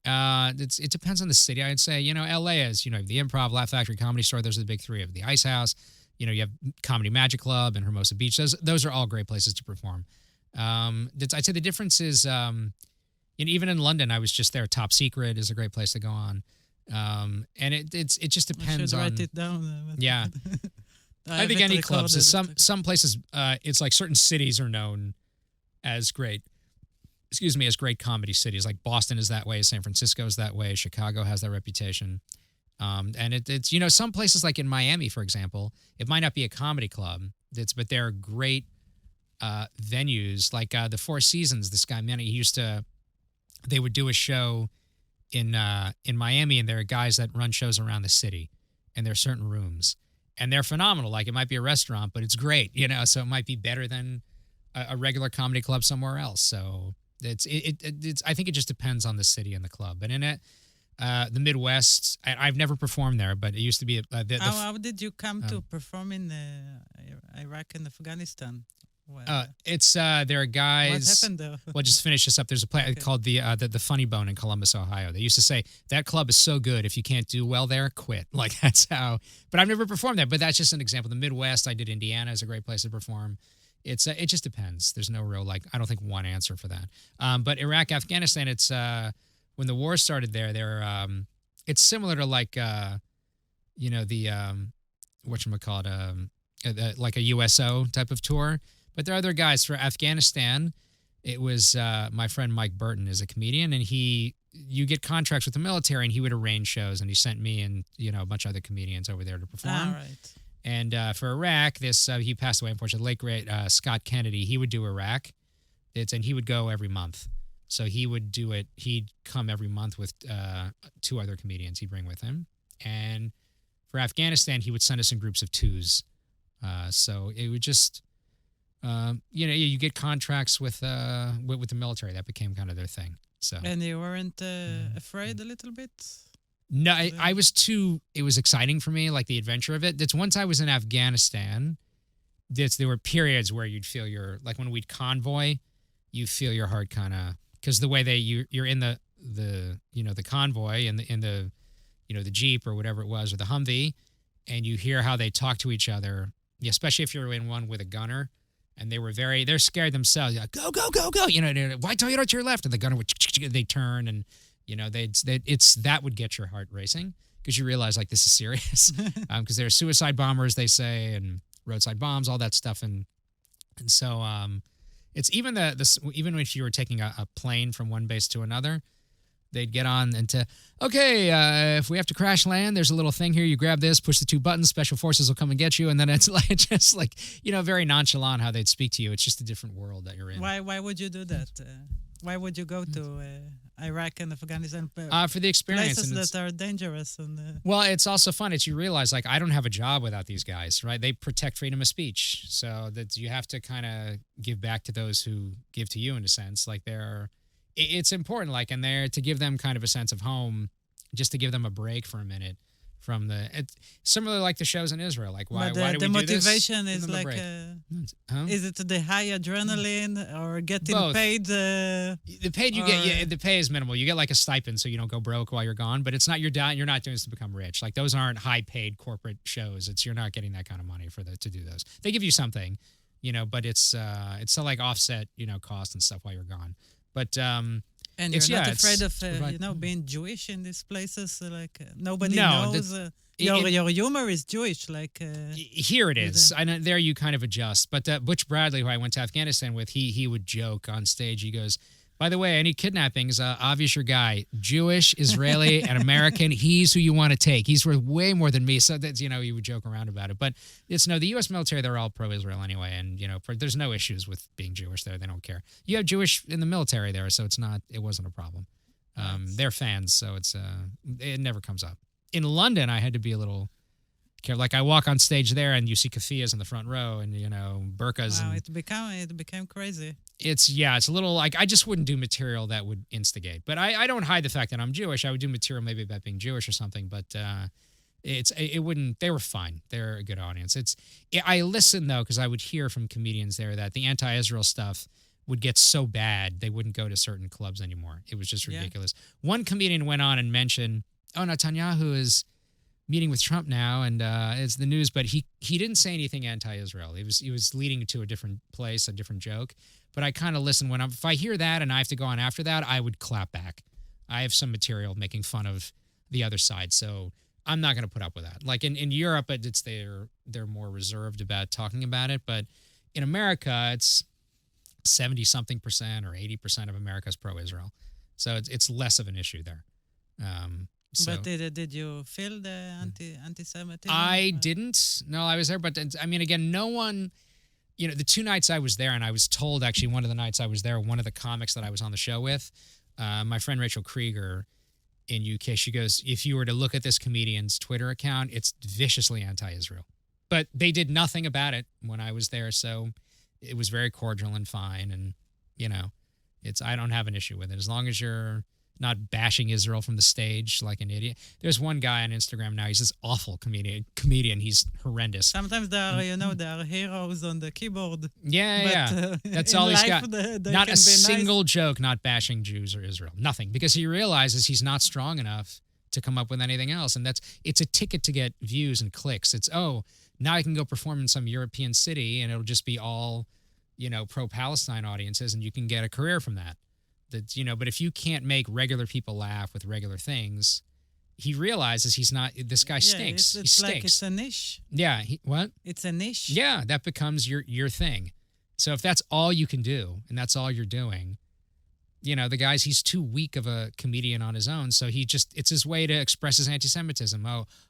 It depends on the city. I'd say LA is the Improv, Laugh Factory, Comedy Store. Those are the big three. Of the Ice House. You have Comedy Magic Club and Hermosa Beach. Those are all great places to perform. I'd say the difference is even in London, I was just there. Top Secret is a great place to go on. And it just depends I should on. write it down. Yeah, I think any clubs. Some places. It's like certain cities are known as great. Excuse me, as great comedy cities. Like Boston is that way. San Francisco is that way. Chicago has that reputation. And it's some places like in Miami, for example, it might not be a comedy club. But they're great venues. Like the Four Seasons. This guy Manny, they would do a show in Miami, and there are guys that run shows around the city, and there are certain rooms, and they're phenomenal. Like it might be a restaurant, but it's great, so it might be better than a regular comedy club somewhere else. So it's I think it just depends on the city and the club. But in it, the Midwest, I've never performed there, but it used to be. How did you come to perform in Iraq and Afghanistan? Well, there are guys. What happened though? Well, just finish this up. There's a play called the Funny Bone in Columbus, Ohio. They used to say that club is so good, if you can't do well there, quit. Like that's how. But I've never performed there. But that's just an example. The Midwest, I did Indiana is a great place to perform. It just depends. There's no real I don't think one answer for that. But Iraq, Afghanistan, it's when the war started there. It's similar to like the whatchamacallit, like a USO type of tour. But there are other guys. For Afghanistan, it was my friend Mike Burton is a comedian, and you get contracts with the military, and he would arrange shows, and he sent me and a bunch of other comedians over there to perform. All right. And for Iraq, he passed away, unfortunately. Late great Scott Kennedy, he would do Iraq, and he would go every month. So he would do it. He'd come every month with 2 other comedians he'd bring with him. And for Afghanistan, he would send us in groups of 2s. So it would just. You get contracts with the military. That became kind of their thing. So. And you weren't afraid a little bit? No, I was too. It was exciting for me, like the adventure of it. That's once I was in Afghanistan. There were periods where you'd feel like when we'd convoy, you feel your heart kind of because the way you're in the convoy and in the the Jeep or whatever it was or the Humvee, and you hear how they talk to each other, especially if you're in one with a gunner. And they're scared themselves. Like, go, go, go, go. Why Toyota to your left? And the gunner would, they turn and, that would get your heart racing because you realize like this is serious. Because there are suicide bombers, they say, and roadside bombs, all that stuff. And so it's even even if you were taking a plane from one base to another, they'd get on and if we have to crash land, there's a little thing here. You grab this, push the 2 buttons, special forces will come and get you. And then it's just like, very nonchalant how they'd speak to you. It's just a different world that you're in. Why would you do that? Why would you go to Iraq and Afghanistan? For the experience. Places that are dangerous. Well, it's also fun. You realize, like, I don't have a job without these guys, right? They protect freedom of speech. So that you have to kind of give back to those who give to you in a sense. Like it's important, like, and there to give them kind of a sense of home, just to give them a break for a minute from similar like the shows in Israel. Like why do we do this? The motivation is like, is it the high adrenaline or getting Both. paid? The paid you get, the pay is minimal. You get like a stipend so you don't go broke while you're gone. But it's not you're not doing this to become rich. Like those aren't high paid corporate shows. You're not getting that kind of money to do those. They give you something, but it's to like offset cost and stuff while you're gone. But and you're not afraid of being Jewish in these places. Like nobody knows. Your humor is Jewish. Like here it is. I know there you kind of adjust. But Butch Bradley, who I went to Afghanistan with, he would joke on stage. He goes, "By the way, any kidnappings, Avi's your guy. Jewish, Israeli, and American. He's who you want to take. He's worth way more than me." So that's he would joke around about it. But it's the U.S. military, they're all pro-Israel anyway, and there's no issues with being Jewish there. They don't care. You have Jewish in the military there, so it wasn't a problem. They're fans, so it never comes up. In London, I had to be a little careful. Like I walk on stage there, and you see keffiyehs in the front row, and burqas. Wow, it became crazy. It's a little like I just wouldn't do material that would instigate. But I don't hide the fact that I'm Jewish. I would do material maybe about being Jewish or something. But it wouldn't. They were fine. They're a good audience. I listen though because I would hear from comedians there that the anti-Israel stuff would get so bad they wouldn't go to certain clubs anymore. It was just ridiculous. Yeah. One comedian went on and mentioned, "Oh, Netanyahu is meeting with Trump now, and it's the news." But he didn't say anything anti-Israel. He was leading to a different place, a different joke. But I kind of listen if I hear that and I have to go on after that, I would clap back. I have some material making fun of the other side, so I'm not going to put up with that. Like in Europe, they're more reserved about talking about it, but in America, it's 70-something% or 80% of America is pro-Israel, so it's less of an issue there. But did you feel the anti-Semitism? I didn't. No, I was there, but I mean, again, no one. The 2 nights I was there, and I was told actually one of the nights I was there, one of the comics that I was on the show with, my friend Rachel Krieger in UK, she goes, if you were to look at this comedian's Twitter account, it's viciously anti-Israel. But they did nothing about it when I was there, so it was very cordial and fine, and, I don't have an issue with it. As long as you're not bashing Israel from the stage like an idiot. There's one guy on Instagram now. He's this awful comedian. He's horrendous. Sometimes there are heroes on the keyboard. Yeah. That's all he's got. Not a single joke not bashing Jews or Israel. Nothing. Because he realizes he's not strong enough to come up with anything else. And it's a ticket to get views and clicks. It's, now I can go perform in some European city and it'll just be all, pro-Palestine audiences and you can get a career from that. But if you can't make regular people laugh with regular things, he realizes he's not. This guy stinks. It's like it's a niche. Yeah. What? It's a niche. Yeah, that becomes your thing. So if that's all you can do and that's all you're doing, he's too weak of a comedian on his own. So it's his way to express his anti-Semitism.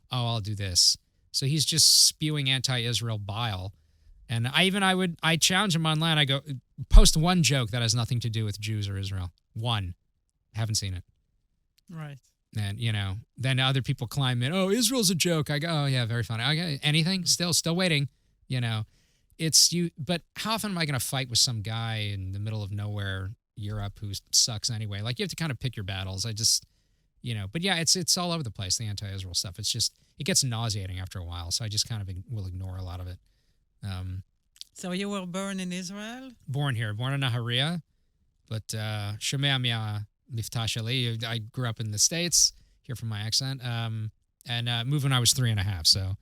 I'll do this. So he's just spewing anti-Israel bile. And I challenge him online. I go, post one joke that has nothing to do with Jews or Israel. One. Haven't seen it. Right. And, then other people climb in. Oh, Israel's a joke. I go, oh, yeah, very funny. Okay, anything? Still waiting. It's you. But how often am I going to fight with some guy in the middle of nowhere, Europe, who sucks anyway? Like, you have to kind of pick your battles. But yeah, it's all over the place, the anti-Israel stuff. It's just, it gets nauseating after a while. So I just kind of will ignore a lot of it. So you were born in Israel? Born here, born in Nahariya, but Shomea Mia Miftah Shali. I grew up in the States, here from my accent, and moved when I was 3.5. So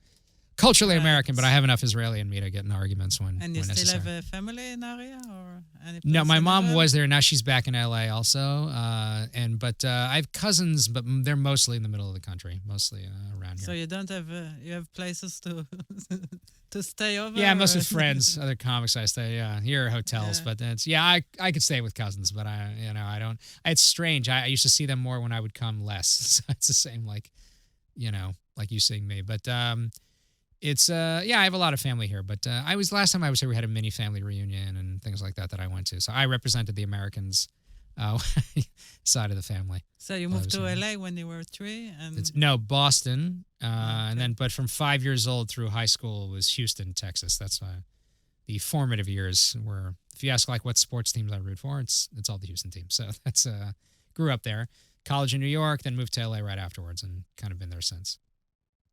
culturally American, but I have enough Israeli in me to get in arguments when necessary. And you still have a family in Nahariya, or any place? No, my mom was there. Now she's back in LA also, but I have cousins, but they're mostly in the middle of the country, mostly around here. So you don't have you have places to to stay over? Yeah, most of friends, other comics I stay. Yeah, here are hotels, but it's I could stay with cousins, but I don't. It's strange. I used to see them more when I would come less. So it's the same like you seeing me, but it's I have a lot of family here, but last time I was here we had a mini family reunion and things like that I went to. So I represented the Americans side of the family. So you moved to LA when you were 3? No, Boston. And then, but from 5 years old through high school was Houston, Texas. That's the formative years where, if you ask like what sports teams I root for, it's all the Houston teams. So that's, grew up there. College in New York, then moved to LA right afterwards and kind of been there since.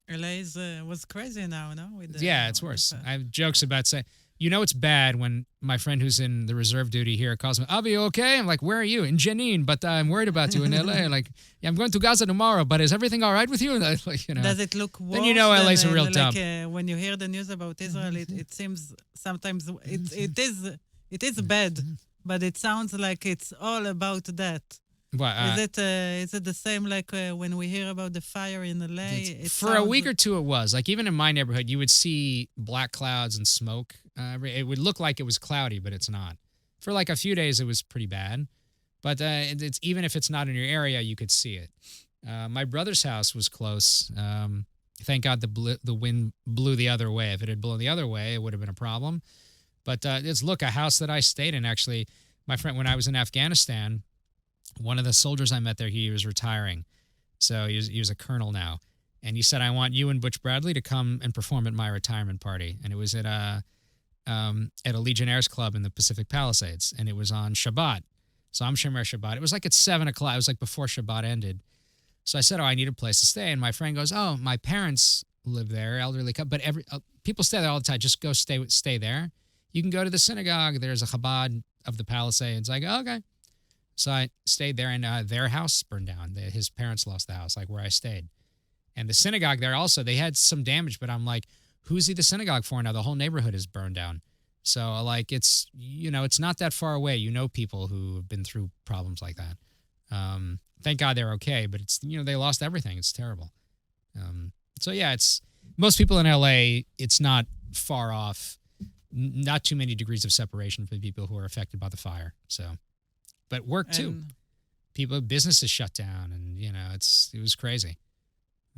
LA was crazy now, no? It's worse. I have jokes about saying, it's bad when my friend who's in the reserve duty here calls me, Avi, you okay? I'm like, where are you? In Jenin, but I'm worried about you in LA. Like, I'm going to Gaza tomorrow, but is everything all right with you? And Does it look worse? Then LA's a real dump. When you hear the news about Israel, it seems sometimes it is bad, but it sounds like it's all about that. Well, is it the same like when we hear about the fire in LA? For a week or two it was. Like even in my neighborhood, you would see black clouds and smoke. It would look like it was cloudy, but it's not. For like a few days, it was pretty bad. But it's even if it's not in your area, you could see it. My brother's house was close. Thank God the wind blew the other way. If it had blown the other way, it would have been a problem. But a house that I stayed in, actually, my friend, when I was in Afghanistan, one of the soldiers I met there, he was retiring. So he was a colonel now. And he said, I want you and Butch Bradley to come and perform at my retirement party. And it was at a Legionnaires Club in the Pacific Palisades. And it was on Shabbat. So I'm Shomer Shabbat. It was like at 7 o'clock. It was like before Shabbat ended. So I said, I need a place to stay. And my friend goes, my parents live there, elderly couple. But people stay there all the time. Just go stay there. You can go to the synagogue. There's a Chabad of the Palisades. I go, okay. So I stayed there, and their house burned down. His parents lost the house, like where I stayed. And the synagogue there also, they had some damage, but I'm like, who's he the synagogue for now? The whole neighborhood is burned down. So, like, it's not that far away. People who have been through problems like that. Thank God they're okay, but it's, they lost everything. It's terrible. It's most people in LA, it's not far off, not too many degrees of separation for the people who are affected by the fire. So, but work too. Businesses shut down, and it was crazy.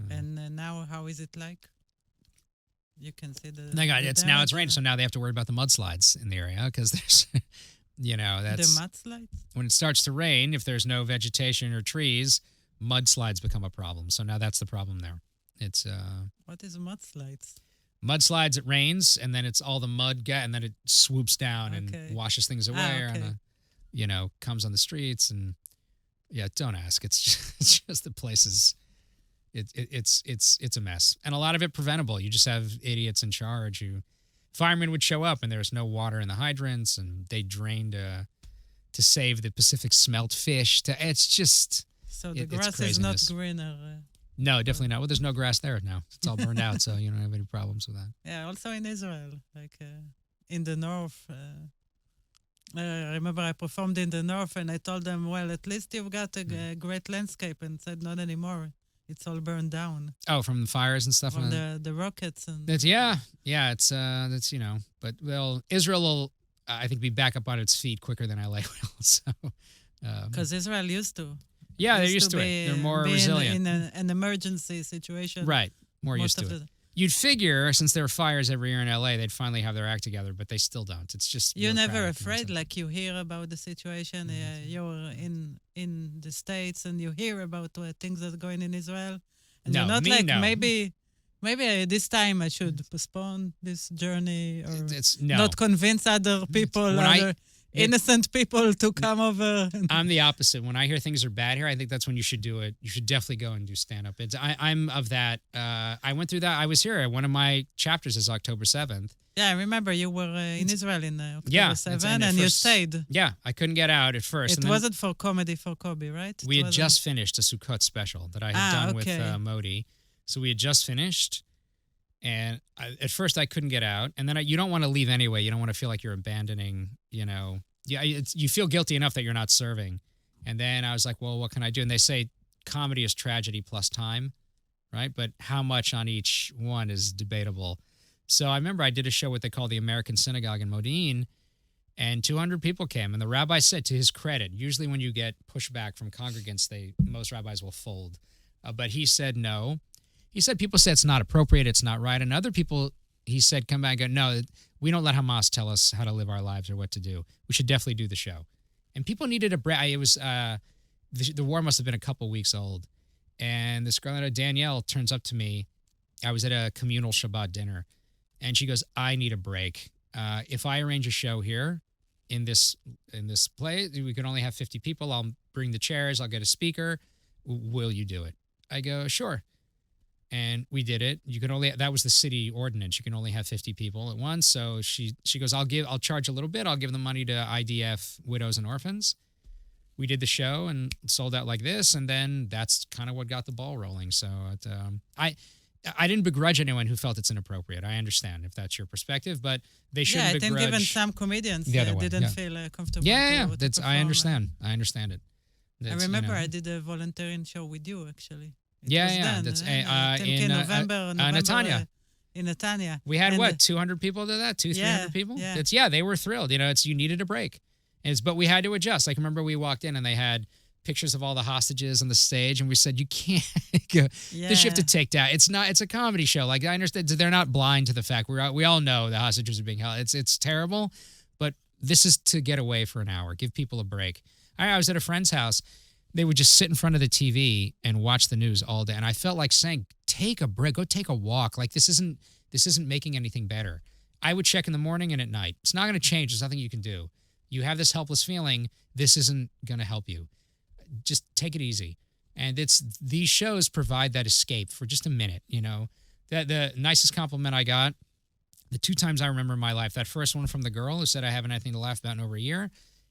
And now, how is it like? You can see the. Now it's raining, so now they have to worry about the mudslides in the area because there's, that's the mudslides. When it starts to rain, if there's no vegetation or trees, mudslides become a problem. So now that's the problem there. It's What is mudslides? Mudslides, it rains, and then it's all the mud and then it swoops down and washes things away, and comes on the streets, and don't ask. It's just the places. It's a mess, and a lot of it preventable. You just have idiots in charge. Firemen would show up, and there's no water in the hydrants, and they drained to save the Pacific smelt fish. It's just so the grass is not greener. No, definitely not. Well, there's no grass there now. It's all burned out, so you don't have any problems with that. Yeah, also in Israel, like in the north. I remember I performed in the north, and I told them, well, at least you've got a great landscape, and said, not anymore. It's all burned down. Oh, from the fires and stuff? From the rockets. And that's, but Israel will, I think, be back up on its feet quicker than LA will, so. Because Israel used to. Yeah, they're used to it. They're more resilient. In an emergency situation. Right, more used to it. You'd figure, since there are fires every year in LA, they'd finally have their act together, but they still don't. It's just you're never afraid, like you hear about the situation. You're in the States and you hear about things that are going in Israel, and you're not maybe this time I should postpone this journey or not convince other people. Innocent people to come over. I'm the opposite. When I hear things are bad here, I think that's when you should do it. You should definitely go and do stand-up. I'm of that. I went through that. I was here. One of my chapters is October 7th. Yeah, I remember you were in Israel in October 7th, and you stayed. Yeah, I couldn't get out at first. It wasn't for comedy for Koby, right? We had just finished a Sukkot special that I had done with Modi. So we had just finished. And at first I couldn't get out. And then you don't want to leave anyway. You don't want to feel like you're abandoning, you feel guilty enough that you're not serving. And then I was like, well, what can I do? And they say comedy is tragedy plus time, right? But how much on each one is debatable. So I remember I did a show what they call the American Synagogue in Modi'in, and 200 people came. And the rabbi said, to his credit, usually when you get pushback from congregants, most rabbis will fold. But he said no. He said people say it's not appropriate, it's not right. And other people, he said, come back and go, no, we don't let Hamas tell us how to live our lives or what to do. We should definitely do the show. And people needed a break. It was, the war must have been a couple weeks old. And this girl, Danielle, turns up to me. I was at a communal Shabbat dinner. And she goes, I need a break. If I arrange a show here in this play, we can only have 50 people. I'll bring the chairs. I'll get a speaker. Will you do it? I go, sure. And we did it. That was the city ordinance. You can only have 50 people at once. So she goes, I'll charge a little bit. I'll give the money to IDF widows and orphans. We did the show and sold out like this. And then that's kind of what got the ball rolling. So I didn't begrudge anyone who felt it's inappropriate. I understand if that's your perspective, but they shouldn't begrudge. I think even some comedians didn't feel comfortable. I understand. I understand it. I remember I did a volunteering show with you, actually. That's in November, Netanya. In Netanya. We had 200 people to that? 300 people? Yeah. They were thrilled. You needed a break. But we had to adjust. Like, remember we walked in and they had pictures of all the hostages on the stage, and we said, you can't go. This you have to take down. It's a comedy show. Like, I understand they're not blind to the fact we all know the hostages are being held. It's terrible, but this is to get away for an hour. Give people a break. I was at a friend's house. They would just sit in front of the TV and watch the news all day. And I felt like saying, take a break, go take a walk. Like, this isn't making anything better. I would check in the morning and at night. It's not going to change. There's nothing you can do. You have this helpless feeling. This isn't going to help you. Just take it easy. And these shows provide that escape for just a minute, The nicest compliment I got, the 2 times I remember in my life, that first one from the girl who said, I haven't anything to laugh about in over a year.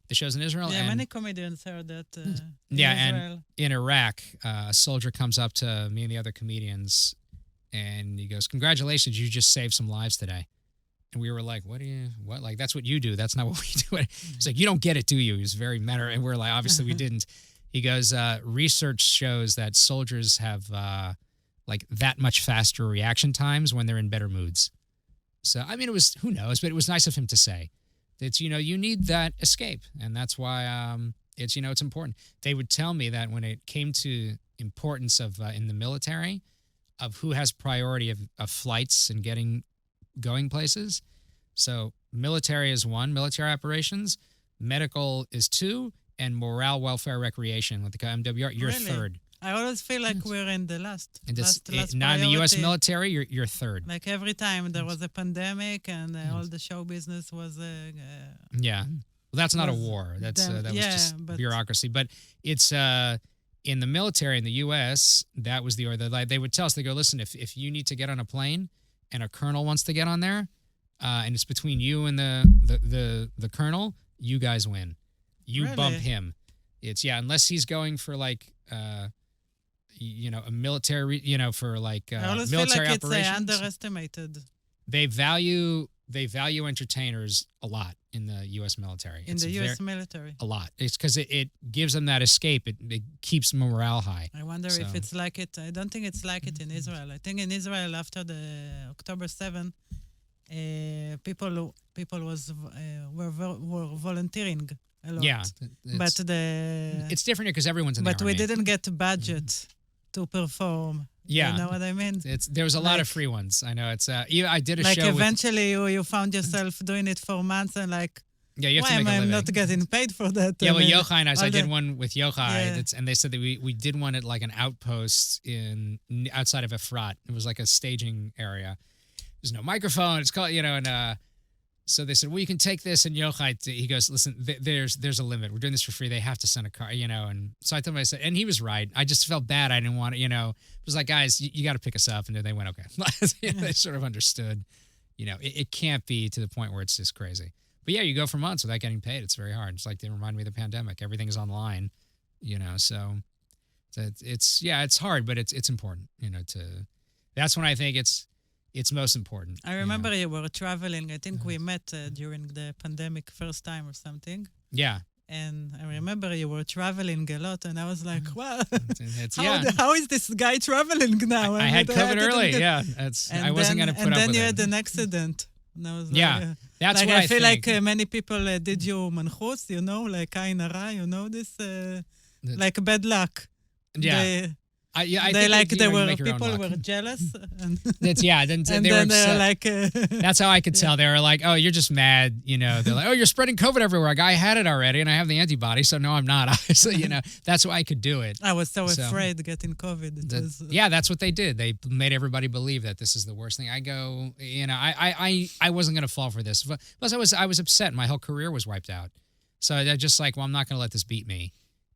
The show's in Israel. Yeah, many comedians heard that in Israel. And in Iraq, a soldier comes up to me and the other comedians, and he goes, congratulations, you just saved some lives today. And we were like, what? Like, that's what you do. That's not what we do. He's like, you don't get it, do you? He was very meta. And we're like, obviously we didn't. He goes, research shows that soldiers have like that much faster reaction times when they're in better moods. So, I mean, it was, who knows, but it was nice of him to say. It's, you need that escape. And that's why it's important. They would tell me that when it came to importance of in the military, of who has priority of flights and going places. So military is 1, military operations, medical is 2, and morale, welfare, recreation with the MWR, you're really? 3rd. I always feel like we're in the last. Now in the U.S. military, you're 3rd. Like every time there was a pandemic and all the show business was. Well, that's not a war. That was just bureaucracy. But it's in the military in the U.S. That was the order. They would tell us. They go, listen, if you need to get on a plane and a colonel wants to get on there, and it's between you and the colonel, you guys win. You really? Bump him. It's unless he's going for like. A military, for like military I always feel like operations. It's underestimated. They value entertainers a lot in the U.S. military. In the U.S. military, a lot. It's because it gives them that escape. It keeps morale high. I wonder if it's like it. I don't think it's like it in Israel. I think in Israel after the October 7, people were volunteering a lot. Yeah, but it's different because everyone's in the army. But we didn't get the budget to perform. Yeah, you know what I mean. There was a lot of free ones. I know. It's I did a show. Like eventually, you found yourself doing it for months and like. Yeah, you have why to make a living. am I not getting paid for that? Yeah, well, Yochai and I did one with Yochai, and they said that we did one at like an outpost outside of Efrat. It was like a staging area. There's no microphone. It's called, and so they said, well, you can take this. And Yochai, he goes, listen, there's a limit. We're doing this for free. They have to send a car, and so I told him, I said, and he was right. I just felt bad. I didn't want to, it was like, guys, you got to pick us up. And then they went, okay. They sort of understood, it can't be to the point where it's just crazy. But yeah, you go for months without getting paid. It's very hard. It's like they remind me of the pandemic. Everything is online, so it's hard, but it's important, that's when I think it's most important. I remember you were traveling. I think we met during the pandemic first time or something. Yeah. And I remember you were traveling a lot, and I was like, wow, how how is this guy traveling now? I had COVID early, yeah. I wasn't going to put up with it. And then you had an accident. And I was like, that's what I feel like many people did you manchus, like ayin hara, this, like bad luck. Yeah. I People were jealous. And they were upset. Like, that's how I could tell. They were like, oh, you're just mad. They're like, oh, you're spreading COVID everywhere. Like, I had it already and I have the antibody. So no, I'm not. So, that's why I could do it. I was so afraid getting COVID. That's what they did. They made everybody believe that this is the worst thing. I go, I wasn't going to fall for this. Plus I was upset. My whole career was wiped out. So I just like, well, I'm not going to let this beat me.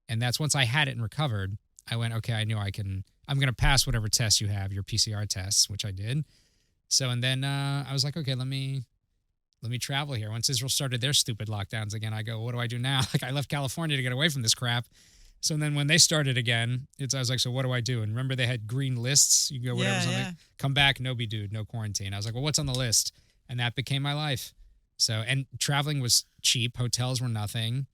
And that's once I had it and recovered, I went, okay, I knew I can I'm going to pass whatever tests you have, your PCR tests, which I did. So, and then I was like, okay, let me travel here. Once Israel started their stupid lockdowns again, I go, what do I do now? Like, I left California to get away from this crap. So then when they started again, I was like, so what do I do? And remember they had green lists. You go, whatever's on there. Come back, no be dude, no quarantine. I was like, well, what's on the list? And that became my life. So, and traveling was cheap. Hotels were nothing.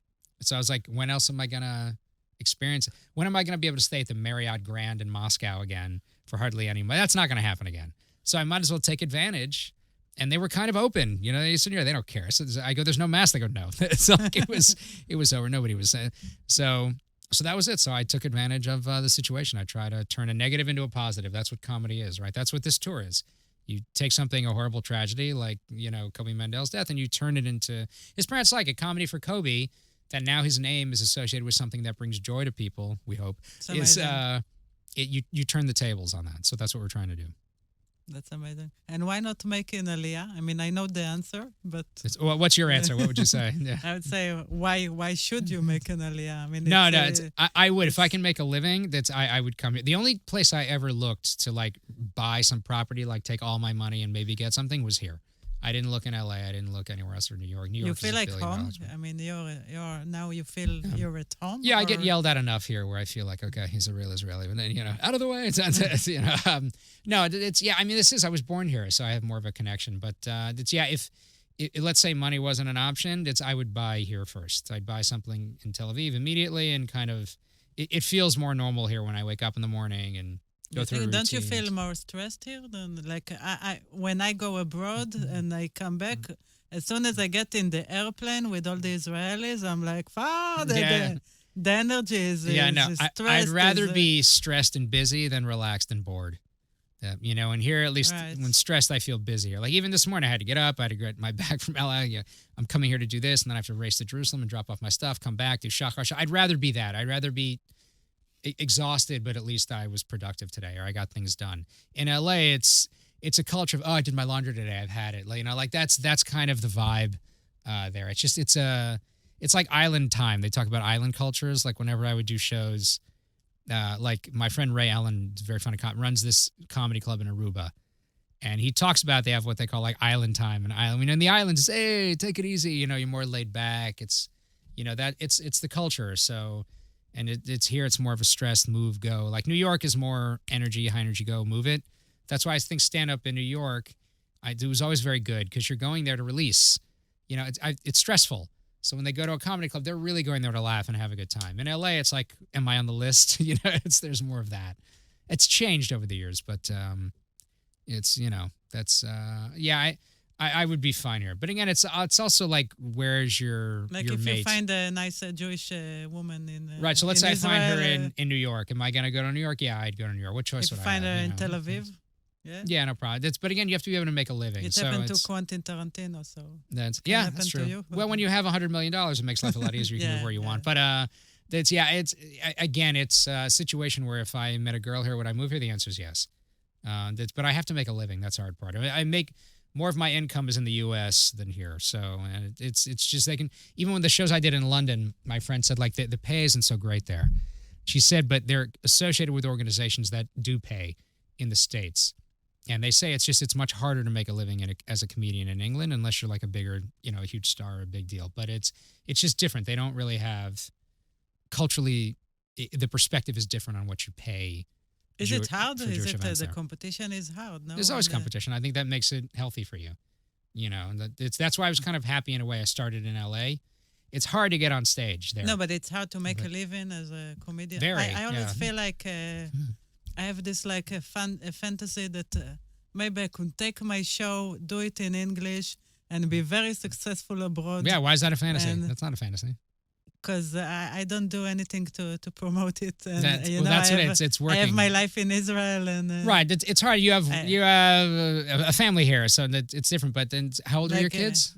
So I was like, when else am I going to experience? When am I going to be able to stay at the Marriott Grand in Moscow again for hardly any money? That's not going to happen again. So I might as well take advantage. And they were kind of open, you know. They said, "Yeah, they don't care." So I go, "There's no mask." They go, "No." So like it was over. Nobody was. So that was it. So I took advantage of the situation. I try to turn a negative into a positive. That's what comedy is, right? That's what this tour is. You take something, a horrible tragedy like, you know, Koby Mandell's death, and you turn it into his parents like a comedy for Koby. That now his name is associated with something that brings joy to people. We hope you turn the tables on that. So that's what we're trying to do. That's amazing. And why not make an aliyah? I mean, I know the answer, but... Well, what's your answer? What would you say? Yeah. I would say, why should you make an aliyah? I mean, I would. If I can make a living, I would come here. The only place I ever looked to, like, buy some property, like, take all my money and maybe get something was here. I didn't look in LA. I didn't look anywhere else or New York. New York. You feel like home? I mean, now you feel you're at home? Yeah, I get yelled at enough here where I feel like, okay, he's a real Israeli. And then, you know, out of the way. It's you know, no, it's, yeah, I mean, I was born here, so I have more of a connection. But if let's say money wasn't an option, I would buy here first. I'd buy something in Tel Aviv immediately and kind of, it feels more normal here when I wake up in the morning and go through routines. Don't you feel more stressed here than like when I go abroad and I come back? As soon as I get in the airplane with all the Israelis, I'm like, the energy is stressed. I'd rather be stressed and busy than relaxed and bored. You know, and here at least when stressed, I feel busier. Like even this morning, I had to get up. I had to get my bag from LA. I'm coming here to do this, and then I have to race to Jerusalem and drop off my stuff, come back, do shachar. I'd rather be that. I'd rather be exhausted, but at least I was productive today, or I got things done. In LA, it's a culture of, I did my laundry today, I've had it. Like, you know, like that's kind of the vibe there. It's just it's like island time. They talk about island cultures. Like whenever I would do shows, like my friend Ray Allen, very funny, runs this comedy club in Aruba, and he talks about they have what they call like island time and island. I mean, in the islands, hey, take it easy. You know, you're more laid back. It's, you know, that it's the culture. So. And it's here, it's more of a stress, move, go. Like New York is more energy, high energy, go, move it. That's why I think stand-up in New York, it was always very good because you're going there to release. You know, it's stressful. So when they go to a comedy club, they're really going there to laugh and have a good time. In LA, it's like, am I on the list? You know, there's more of that. It's changed over the years, but it's, you know, that's, I would be fine here. But again, it's also like, where's your mate? Like if you find a nice Jewish woman in right, so let's say Israel, I find her in New York. Am I going to go to New York? Yeah, I'd go to New York. What choice would I have? If you find her in Tel Aviv? Yeah, no problem. But again, you have to be able to make a living. It happened to Quentin Tarantino, so that's true. Well, when you have $100 million, it makes life a lot easier. You can move where you want. But it's a situation where if I met a girl here, would I move here? The answer is yes. But I have to make a living. That's the hard part. I make more of my income is in the U.S. than here. So it's just they can, even when the shows I did in London, my friend said like the pay isn't so great there. She said, but they're associated with organizations that do pay in the States. And they say it's much harder to make a living as a comedian in England unless you're like a bigger, you know, a huge star or a big deal. But it's just different. They don't really have, culturally, the perspective is different on what you pay. Is it hard? Is it the competition is hard? No, there's always competition. I think that makes it healthy for you. You know, that's why I was kind of happy in a way I started in LA. It's hard to get on stage there. No, but it's hard to make a living as a comedian. I always feel like I have this like a fantasy that maybe I could take my show, do it in English, and be very successful abroad. Yeah, why is that a fantasy? That's not a fantasy. Because I don't do anything to promote it. And, it's working. I have my life in Israel. And right, it's hard. You have a family here, so it's different. But then how old are your kids?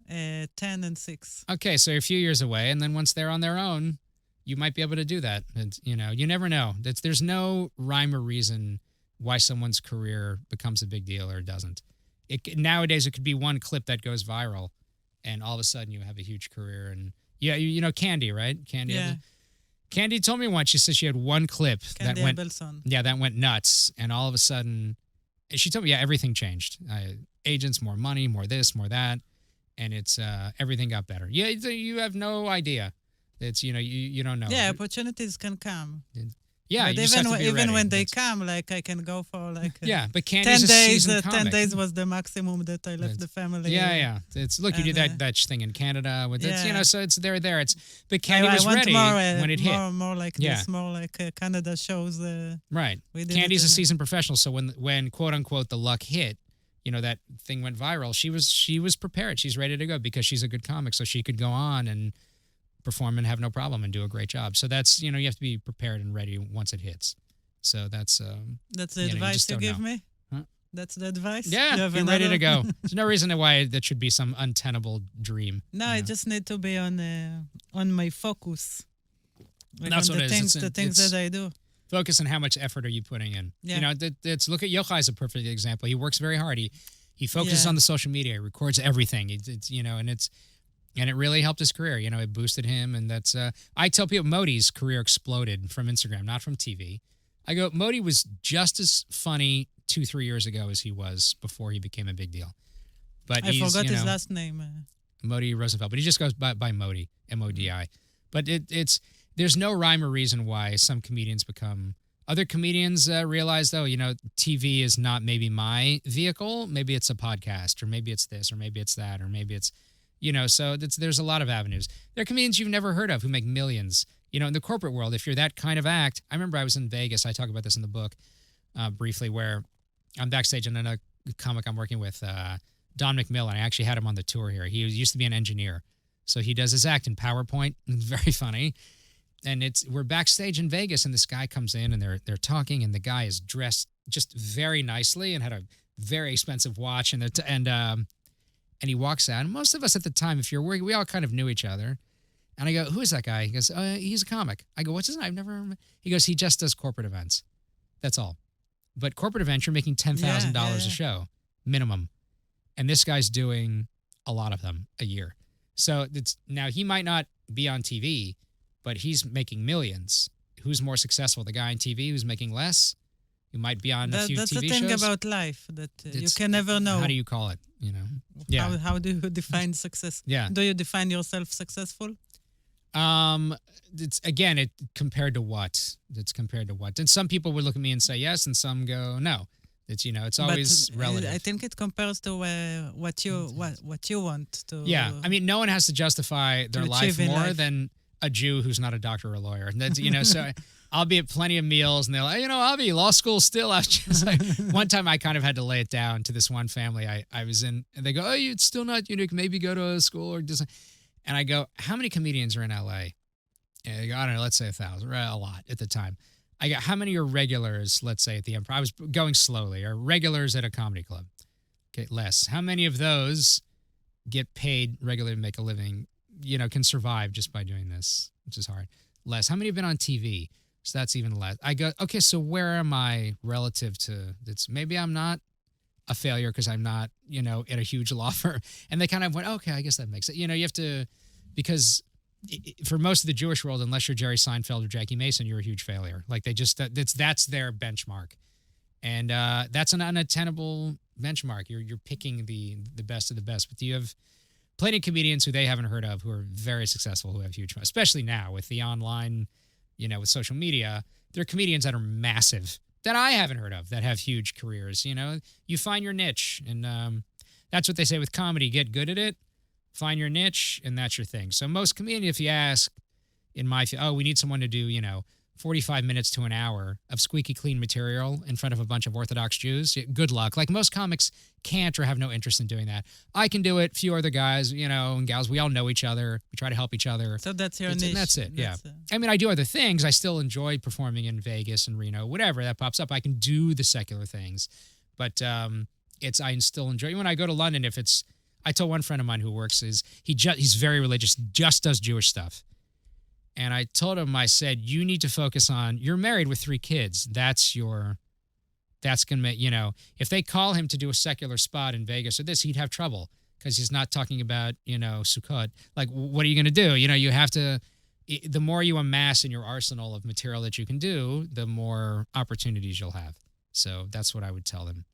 10 and 6. Okay, so you're a few years away. And then once they're on their own, you might be able to do that. And, you know, you never know. There's no rhyme or reason why someone's career becomes a big deal or doesn't. Nowadays, it could be one clip that goes viral, and all of a sudden you have a huge career. And yeah, you know Candy, right? Candy. Yeah. Candy told me once, she said she had one clip Candy that went nuts. And all of a sudden, she told me, everything changed. Agents, more money, more this, more that. And it's everything got better. Yeah, you have no idea. It's, you don't know. Yeah, opportunities can come. Yeah, but you just have to be even ready. when they come, like I can go for like but Candy's 10 days. a 10 days was the maximum that I left the family. Yeah. It's look, you did that thing in Canada with so it's there. It's but Candy was ready when it hit. More like this, more like Canada shows. Right. Candy's a seasoned professional, so when quote unquote the luck hit, that thing went viral. She was prepared. She's ready to go because she's a good comic, so she could go on and perform and have no problem and do a great job. So that's, you have to be prepared and ready once it hits. So that's the advice you give me? Huh? That's the advice? Yeah, be ready to go. There's no reason why that should be some untenable dream. No, I just need to be on my focus. Like that's on what it is. The things that I do. Focus on how much effort are you putting in. Yeah. Look at Yochai as a perfect example. He works very hard. He focuses on the social media. He records everything. And it really helped his career. It boosted him. And that's, I tell people Modi's career exploded from Instagram, not from TV. I go, Modi was just as funny 2-3 years ago as he was before he became a big deal. But I forgot his last name. Modi Rosenfeld, but he just goes by Modi, M-O-D-I. But there's no rhyme or reason why some comedians become, other comedians realize, though, TV is not maybe my vehicle. Maybe it's a podcast, or maybe it's this, or maybe it's that, or maybe it's, so there's a lot of avenues. There are comedians you've never heard of who make millions. In the corporate world, if you're that kind of act, I remember I was in Vegas. I talk about this in the book briefly, where I'm backstage and then a comic I'm working with, Don McMillan. I actually had him on the tour here. He used to be an engineer. So he does his act in PowerPoint. It's very funny. And we're backstage in Vegas, and this guy comes in, and they're talking, and the guy is dressed just very nicely and had a very expensive watch, and he walks out. And most of us at the time, if you're working, we all kind of knew each other. And I go, who is that guy? He goes, he's a comic. I go, what's his name? I've never. He goes, he just does corporate events. That's all. But corporate events, you're making $10,000 a show minimum, and this guy's doing a lot of them a year. So now he might not be on TV, but he's making millions. Who's more successful, the guy on TV who's making less? You might be on a few TV shows. That's the thing about life, that you can never know. How do you call it? Yeah. How do you define success? Yeah. Do you define yourself successful? It's compared to what? It's compared to what? And some people would look at me and say yes, and some go no. It's always relative. I think it compares to what you want to. Yeah, I mean, no one has to justify their life more than a Jew who's not a doctor or a lawyer. And that's, so I'll be at plenty of meals, and they're like, Avi, law school still. I was just like, one time I kind of had to lay it down to this one family I was in, and they go, oh, it's still not, maybe go to a school or just. And I go, how many comedians are in LA? And they go, I don't know, let's say 1,000, a lot at the time. I go, how many are regulars, let's say, at the Empire? I was going slowly, or regulars at a comedy club. Okay, less. How many of those get paid regularly to make a living, can survive just by doing this, which is hard? Less. How many have been on TV? So that's even less. I go, okay, so where am I relative to this? Maybe I'm not a failure because I'm not, at a huge law firm. And they kind of went, okay, I guess that makes it. You have to, because for most of the Jewish world, unless you're Jerry Seinfeld or Jackie Mason, you're a huge failure. Like that's their benchmark. And that's an unattainable benchmark. You're picking the best of the best. But you have plenty of comedians who they haven't heard of who are very successful, who have huge, especially now with the online, with social media. There are comedians that are massive that I haven't heard of that have huge careers. You find your niche, and that's what they say with comedy: get good at it, find your niche, and that's your thing. So most comedians, if you ask, we need someone to do 45 minutes to an hour of squeaky clean material in front of a bunch of Orthodox Jews, good luck. Like, most comics can't or have no interest in doing that. I can do it. Few other guys, and gals, we all know each other. We try to help each other. So that's your niche. And that's it, yeah. I mean, I do other things. I still enjoy performing in Vegas and Reno, whatever that pops up. I can do the secular things. But I still enjoy. When I go to London, I told one friend of mine who works, he's very religious, just does Jewish stuff. And I told him, I said, you need to focus on, you're married with 3 kids. That's going to make, if they call him to do a secular spot in Vegas or this, he'd have trouble because he's not talking about, Sukkot. Like, what are you going to do? You have to, the more you amass in your arsenal of material that you can do, the more opportunities you'll have. So that's what I would tell them.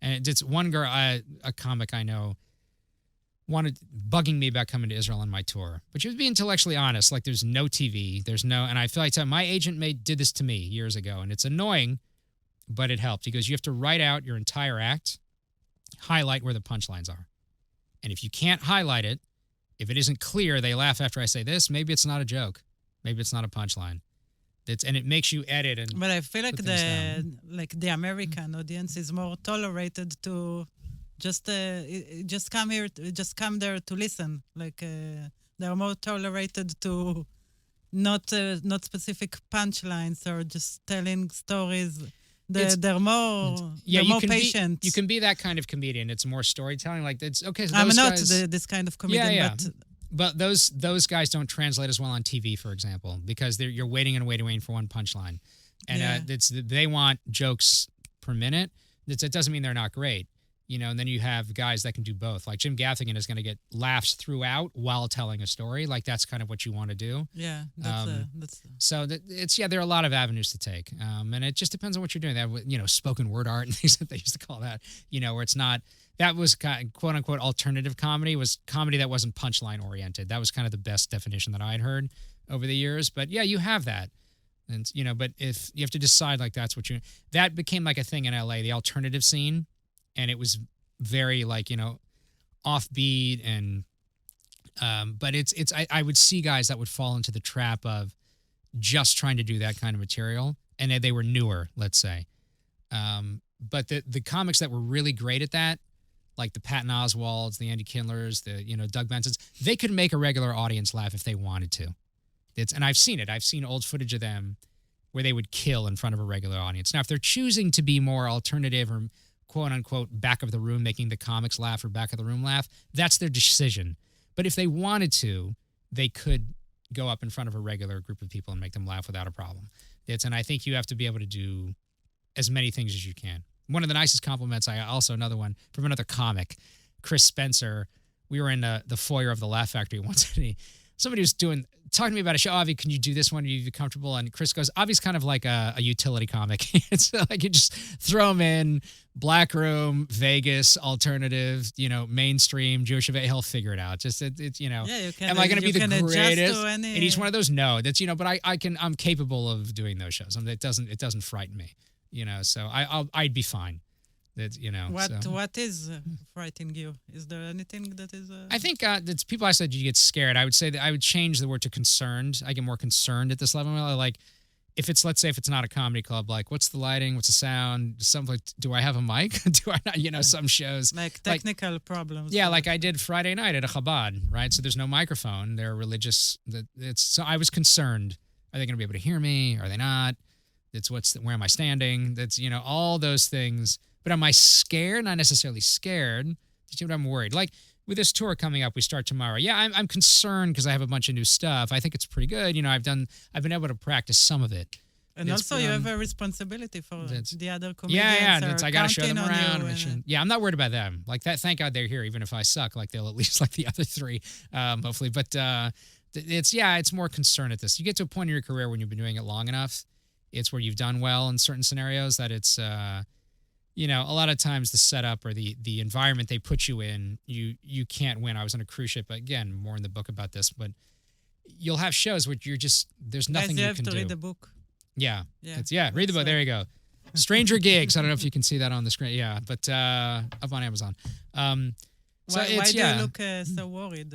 And it's one girl, a comic I know, wanted bugging me about coming to Israel on my tour, but she was being intellectually honest. Like, there's no TV, and I feel like my agent did this to me years ago, and it's annoying, but it helped. He goes, you have to write out your entire act, highlight where the punchlines are, and if you can't highlight it, if it isn't clear, they laugh after I say this, maybe it's not a joke, maybe it's not a punchline. And it makes you edit. But I feel like the American audience is more tolerated to just come there to listen. Like they're more tolerated to not specific punchlines or just telling stories. They're more patient. You can be that kind of comedian. It's more storytelling. Like, it's okay. So I'm not this kind of comedian, but those guys don't translate as well on TV, for example, because you're waiting for one punchline, and they want jokes per minute. It doesn't mean they're not great, and then you have guys that can do both. Like Jim Gaffigan is going to get laughs throughout while telling a story. Like, that's kind of what you want to do. Yeah, so there are a lot of avenues to take, and it just depends on what you're doing. That spoken word art and things that they used to call that. Where it's not. That was quote unquote alternative comedy, was comedy that wasn't punchline oriented. That was kind of the best definition that I had heard over the years. But yeah, you have that. And, but if you have to decide, like, that became like a thing in LA, the alternative scene. And it was very like, offbeat and, but I would see guys that would fall into the trap of just trying to do that kind of material. And they were newer, let's say. But the comics that were really great at that, like the Patton Oswalds, the Andy Kindlers, the Doug Bensons, they could make a regular audience laugh if they wanted to. And I've seen it. I've seen old footage of them where they would kill in front of a regular audience. Now, if they're choosing to be more alternative or quote unquote back of the room, making the comics laugh or back of the room laugh, that's their decision. But if they wanted to, they could go up in front of a regular group of people and make them laugh without a problem. And I think you have to be able to do as many things as you can. One of the nicest compliments, another one from another comic, Chris Spencer. We were in the foyer of the Laugh Factory once, and somebody was talking to me about a show. Avi, can you do this one? Are you comfortable? And Chris goes, Avi's kind of like a utility comic. It's like you just throw him in, black room, Vegas, alternative, mainstream, Jewish event, he'll figure it out. Just you can. Am I going to be the greatest? And he's one of those. No, that's but I'm capable of doing those shows. It doesn't frighten me. So I'd be fine. What is frightening you? Is there anything that is? I think that's people. I said you get scared. I would say that I would change the word to concerned. I get more concerned at this level. Like, let's say if it's not a comedy club, like, what's the lighting? What's the sound? Something like, do I have a mic? Do I not? Some shows like technical problems. Yeah, like I did Friday night at a Chabad, right? So there's no microphone. They're religious. So I was concerned. Are they going to be able to hear me? Are they not? Where am I standing? That's, all those things. But am I scared? Not necessarily scared. But I'm worried. Like with this tour coming up, we start tomorrow. Yeah, I'm concerned because I have a bunch of new stuff. I think it's pretty good. I've been able to practice some of it. And also you have a responsibility for the other comedians. Yeah. I got to show them around. I'm not worried about them. Like that. Thank God they're here. Even if I suck, like they'll at least like the other three, hopefully. But it's more concern at this. You get to a point in your career when you've been doing it long enough. It's where you've done well in certain scenarios that it's, a lot of times the setup or the environment they put you in, you can't win. I was on a cruise ship, again, more in the book about this, but you'll have shows where there's nothing you can do. You have to read the book. Yeah. Read the book. There you go. Stranger Gigs. I don't know if you can see that on the screen. Yeah, but up on Amazon. Why do you look so worried?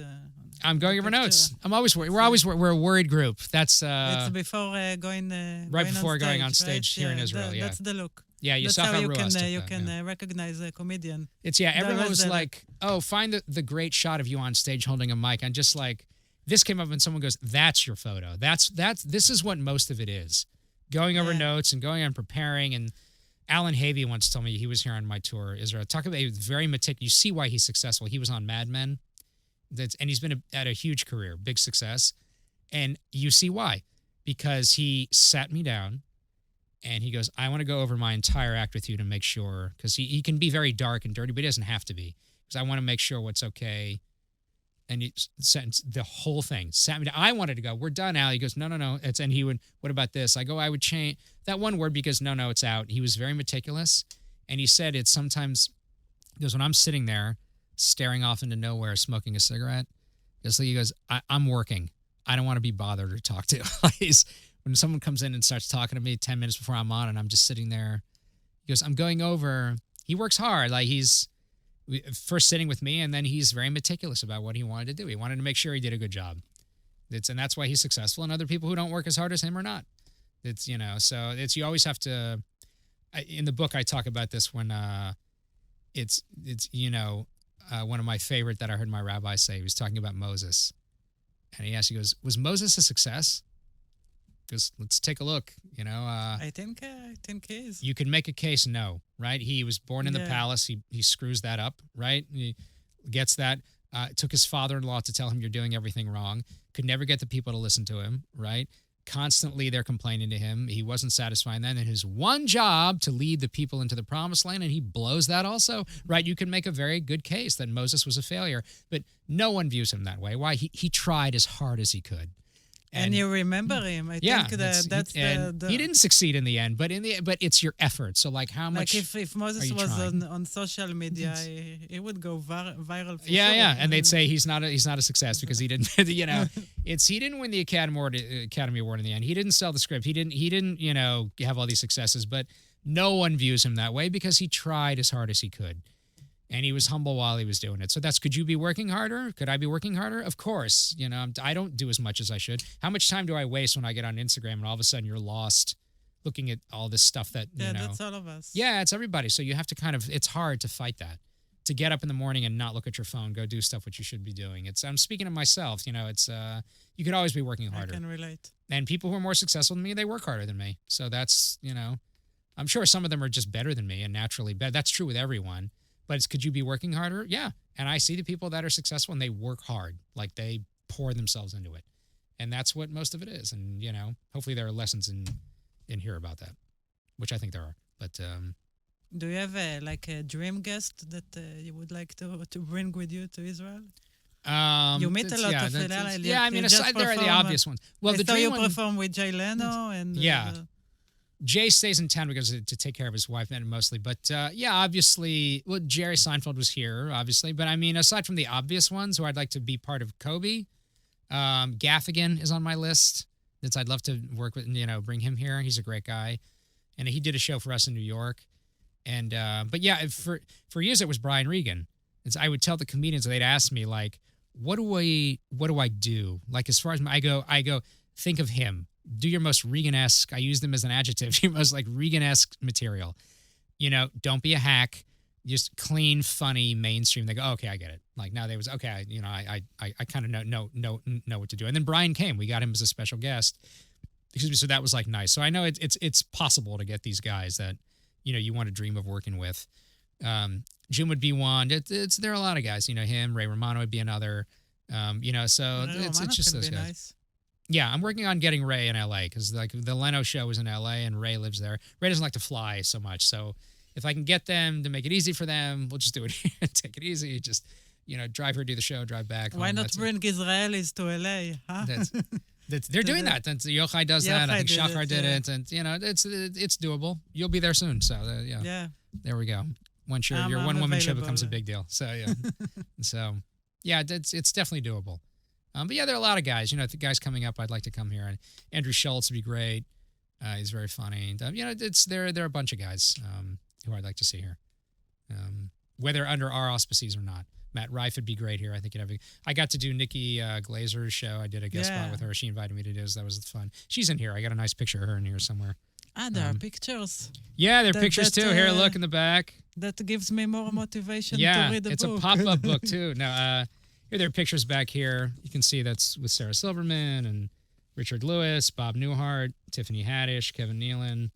I'm going over notes. I'm always worried. We're a worried group. That's it's before going right before on stage, going on stage here in Israel. That's the look. Yeah, that's how you can recognize a comedian. Everyone was like, "Oh, find the great shot of you on stage holding a mic," and just like this came up and someone goes, "That's your photo. This is what most of it is." Going over notes and going and preparing. And Alan Havey once told me, he was here on my tour, Israel. Talk about, he was very meticulous. You see why he's successful. He was on Mad Men. And he's been at a huge career, big success. And you see why. Because he sat me down and he goes, I want to go over my entire act with you to make sure, because he can be very dark and dirty, but he doesn't have to be. Because I want to make sure what's okay And he sent the whole thing. Sat me down. I wanted to go. We're done, Al. He goes, no. And he would, what about this? I go, I would change that one word because no, it's out. He was very meticulous. And he said it's sometimes, he goes, when I'm sitting there staring off into nowhere, smoking a cigarette, he goes, I'm working. I don't want to be bothered or talked to. When someone comes in and starts talking to me 10 minutes before I'm on and I'm just sitting there, he goes, I'm going over. He works hard. Like he's first sitting with me, and then he's very meticulous about what he wanted to do. He wanted to make sure he did a good job. And that's why he's successful, and other people who don't work as hard as him are not. So you always have to, in the book I talk about this when it's one of my favorite that I heard my rabbi say. He was talking about Moses, and he goes, was Moses a success? Because let's take a look, I think he is. You can make a case, no, right? He was born in the palace. He screws that up, right? He gets that. Took his father-in-law to tell him you're doing everything wrong. Could never get the people to listen to him, right? Constantly they're complaining to him. He wasn't satisfying them. And his one job to lead the people into the promised land, and he blows that also, right? You can make a very good case that Moses was a failure, but no one views him that way. Why? He tried as hard as he could. And you remember him. I think that's the he didn't succeed in the end, but it's your effort. So like how much? Like if Moses was on social media, he would go viral. For sure. And they'd say he's not a success because he didn't. He didn't win the Academy Award in the end. He didn't sell the script. He didn't have all these successes. But no one views him that way because he tried as hard as he could. And he was humble while he was doing it. So could you be working harder? Could I be working harder? Of course. I don't do as much as I should. How much time do I waste when I get on Instagram and all of a sudden you're lost looking at all this stuff that, that's all of us. Yeah, it's everybody. So you have to it's hard to fight that. To get up in the morning and not look at your phone, go do stuff which you should be doing. I'm speaking of myself, it's, you could always be working harder. I can relate. And people who are more successful than me, they work harder than me. So that's, I'm sure some of them are just better than me and naturally better. That's true with everyone. But could you be working harder? Yeah. And I see the people that are successful and they work hard. Like they pour themselves into it. And that's what most of it is. And, hopefully there are lessons in here about that, which I think there are. But do you have a dream guest that you would like to bring with you to Israel? You meet a lot of Israel. Yeah, I mean, aside, there are the obvious ones. Well, the dream you perform with Jay Leno and Jay stays in town because to take care of his wife mostly. But obviously, well, Jerry Seinfeld was here, obviously. But I mean, aside from the obvious ones who I'd like to be part of Koby, Gaffigan is on my list. I'd love to work with, bring him here. He's a great guy. And he did a show for us in New York. And, but yeah, for years it was Brian Regan. I would tell the comedians, they'd ask me like, what do I do? Like, as far as I go, think of him. Do your most Regan-esque, I use them as an adjective, your most like Regan-esque material. Don't be a hack, just clean, funny, mainstream. They go, oh, okay, I get it. Like now they was, okay, I kind of know what to do. And then Brian came, we got him as a special guest. So that was like nice. So I know it's possible to get these guys that, you want to dream of working with. Jim would be one. There are a lot of guys, him, Ray Romano would be another, so it's just those guys. Nice. Yeah, I'm working on getting Ray in L.A. because like the Leno show is in L.A. and Ray lives there. Ray doesn't like to fly so much, so if I can get them to make it easy for them, we'll just do it here. Take it easy. Just drive her, do the show, drive back. Why not bring Israelis to L.A.? Huh? They're doing that. Yochai does that. I think Shachar did it, and it's doable. You'll be there soon, so yeah. There we go. Once your one woman show becomes a big deal, so yeah, it's definitely doable. But yeah, there are a lot of guys. The guys coming up, I'd like to come here. And Andrew Schultz would be great. He's very funny. And, there are a bunch of guys who I'd like to see here, whether under our auspices or not. Matt Rife would be great here. I think I got to do Nikki Glazer's show. I did a guest spot with her. She invited me to do, so that was fun. She's in here. I got a nice picture of her in here somewhere. There are pictures. Yeah, there are pictures too. Here, look in the back. That gives me more motivation to read the book. It's a pop-up book too. Now, here there are pictures back here. You can see that's with Sarah Silverman and Richard Lewis, Bob Newhart, Tiffany Haddish, Kevin Nealon.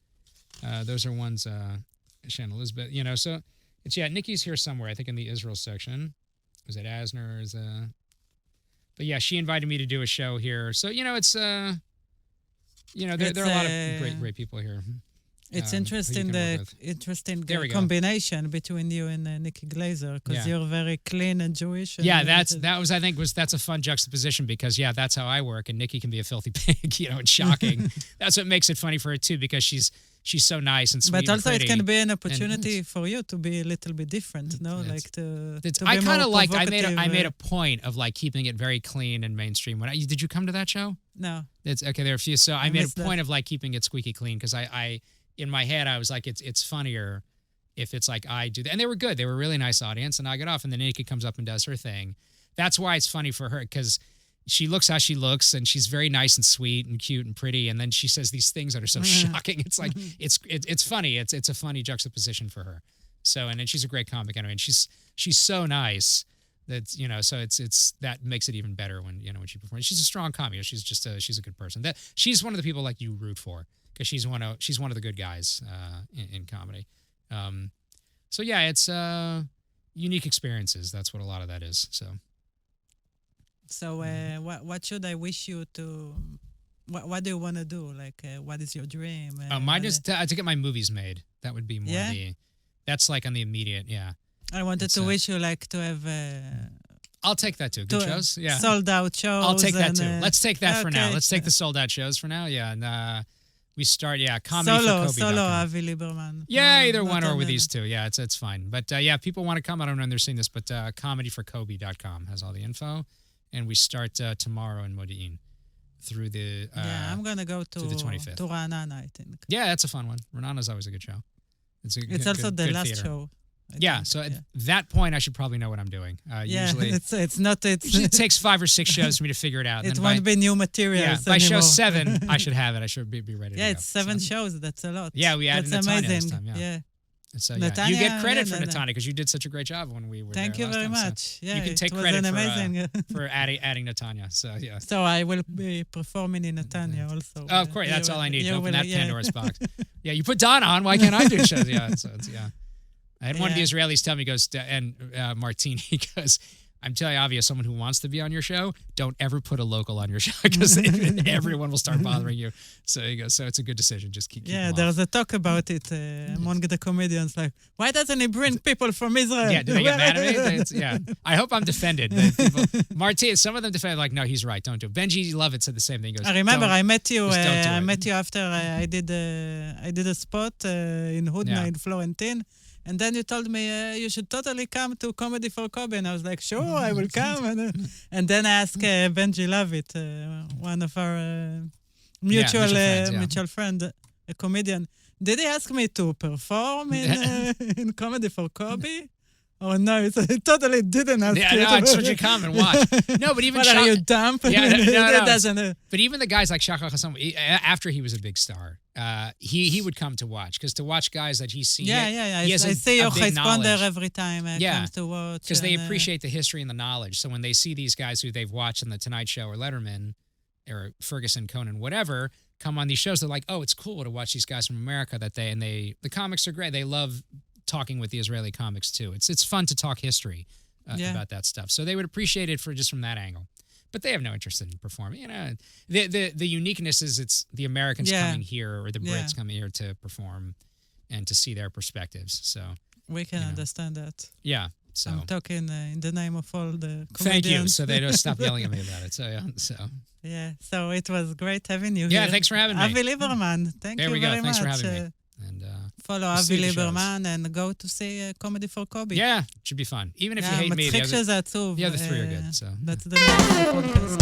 Those are ones, Shannon Elizabeth, so it's, Nikki's here somewhere, I think in the Israel section. Was it Asner's? But yeah, she invited me to do a show here. So, it's, there are a lot of great people here. It's interesting the combination between you and Nikki Glaser, because you're very clean and Jewish. And that's a fun juxtaposition, because that's how I work, and Nikki can be a filthy pig, it's shocking. That's what makes it funny for her too, because she's so nice and sweet. But also and it can be an opportunity for you to be a little bit different, no? Like to I kind of like. I made a point of like keeping it very clean and mainstream. Did you come to that show? No. It's okay. There are a few. So I made a point of like keeping it squeaky clean, because I in my head I was like, it's funnier if it's like I do that. And they were good. They were a really nice audience, and I got off, and then Nikki comes up and does her thing. That's why it's funny for her, because she looks how she looks, and she's very nice and sweet and cute and pretty, and then she says these things that are so shocking. It's like it's funny. It's a funny juxtaposition for her. So, and then she's a great comic anyway, and she's so nice that so it's that makes it even better when when she performs. She's a strong comic. She's a good person. She's one of the people like you root for, because she's one of the good guys in comedy. So yeah, it's unique experiences. That's what a lot of that is. So what should I wish you to? What do you want to do? Like, what is your dream? Mine is to get my movies made. That would be more that's like on the immediate. Yeah. I wanted to wish you like to have. I'll take that too. Good shows. Yeah. Sold out shows. I'll take that too. Let's take that for now. Let's take the sold out shows for now. Yeah. And we start. Yeah. Comedy for Koby. Solo Avi Liberman. Yeah, either one or with these two. Yeah, it's fine. But people want to come. I don't know when they're seeing this, but comedyforkoby.com has all the info. And we start tomorrow in Modi'in through the I'm gonna go to the 25th. To Ra'anana, I think. Yeah, that's a fun one. Ra'anana's always a good show. It's also the last show. So at that point, I should probably know what I'm doing. Usually, it takes 5 or 6 shows for me to figure it out. It won't be new materials. Yeah, by show 7, I should have it. I should be ready to go. Yeah, it's 7 shows. That's a lot. Yeah, we added Natanya this time. Yeah. So Natanya, you get credit for Natanya, because you did such a great job when we were Thank there you very last time. much. So yeah, you can take credit for adding Natanya. So yeah. So I will be performing in Natanya also. Oh, of course, that's all I need. Open that Pandora's box. Yeah, you put Donna on. Why can't I do shows? Yeah, I had one of the Israelis tell me, and Martine, he goes, I'm telling you, Avi, as someone who wants to be on your show, don't ever put a local on your show, because everyone will start bothering you. So he goes, so it's a good decision. Just keep them there's a talk about it among the comedians, like, why doesn't he bring people from Israel? Yeah, do they get mad at me? I hope I'm defended. Martine, some of them defend, like, no, he's right, don't do it. Benji Lovett said the same thing. He goes, I remember I met you after I did a spot in Hudna in Florentine. And then you told me you should totally come to Comedy for Koby. And I was like, sure, I will come. And then I asked Benji Lovett, one of our mutual friend, a comedian, did he ask me to perform in Comedy for Koby? Oh, no, it totally didn't ask you. No, it's such a common watch. No, but even are you dumb? Yeah, no. But even the guys like Shachar Hassan, after he was a big star, he would come to watch, because to watch guys that he's seen. Yeah. I see your responder every time I come to watch. Because they appreciate the history and the knowledge. So when they see these guys who they've watched on The Tonight Show or Letterman or Ferguson, Conan, whatever, come on these shows, they're like, oh, it's cool to watch these guys from America the comics are great. They love talking with the Israeli comics too. It's fun to talk history about that stuff. So they would appreciate it from that angle. But they have no interest in performing. The uniqueness is it's the Americans coming here or the Brits coming here to perform and to see their perspectives. So we can understand that. Yeah. So I'm talking in the name of all the comedians. Thank you. So they don't stop yelling at me about it. So it was great having you here. Yeah, thanks for having me. Avi Liberman, thank you very much. There we go. Thanks for having me. And follow Avi Liberman and go to see Comedy for Koby. Yeah, it should be fun. Even if you hate me, מצחיק שזה עצוב. the other 3 are good. So that's the name of the podcast.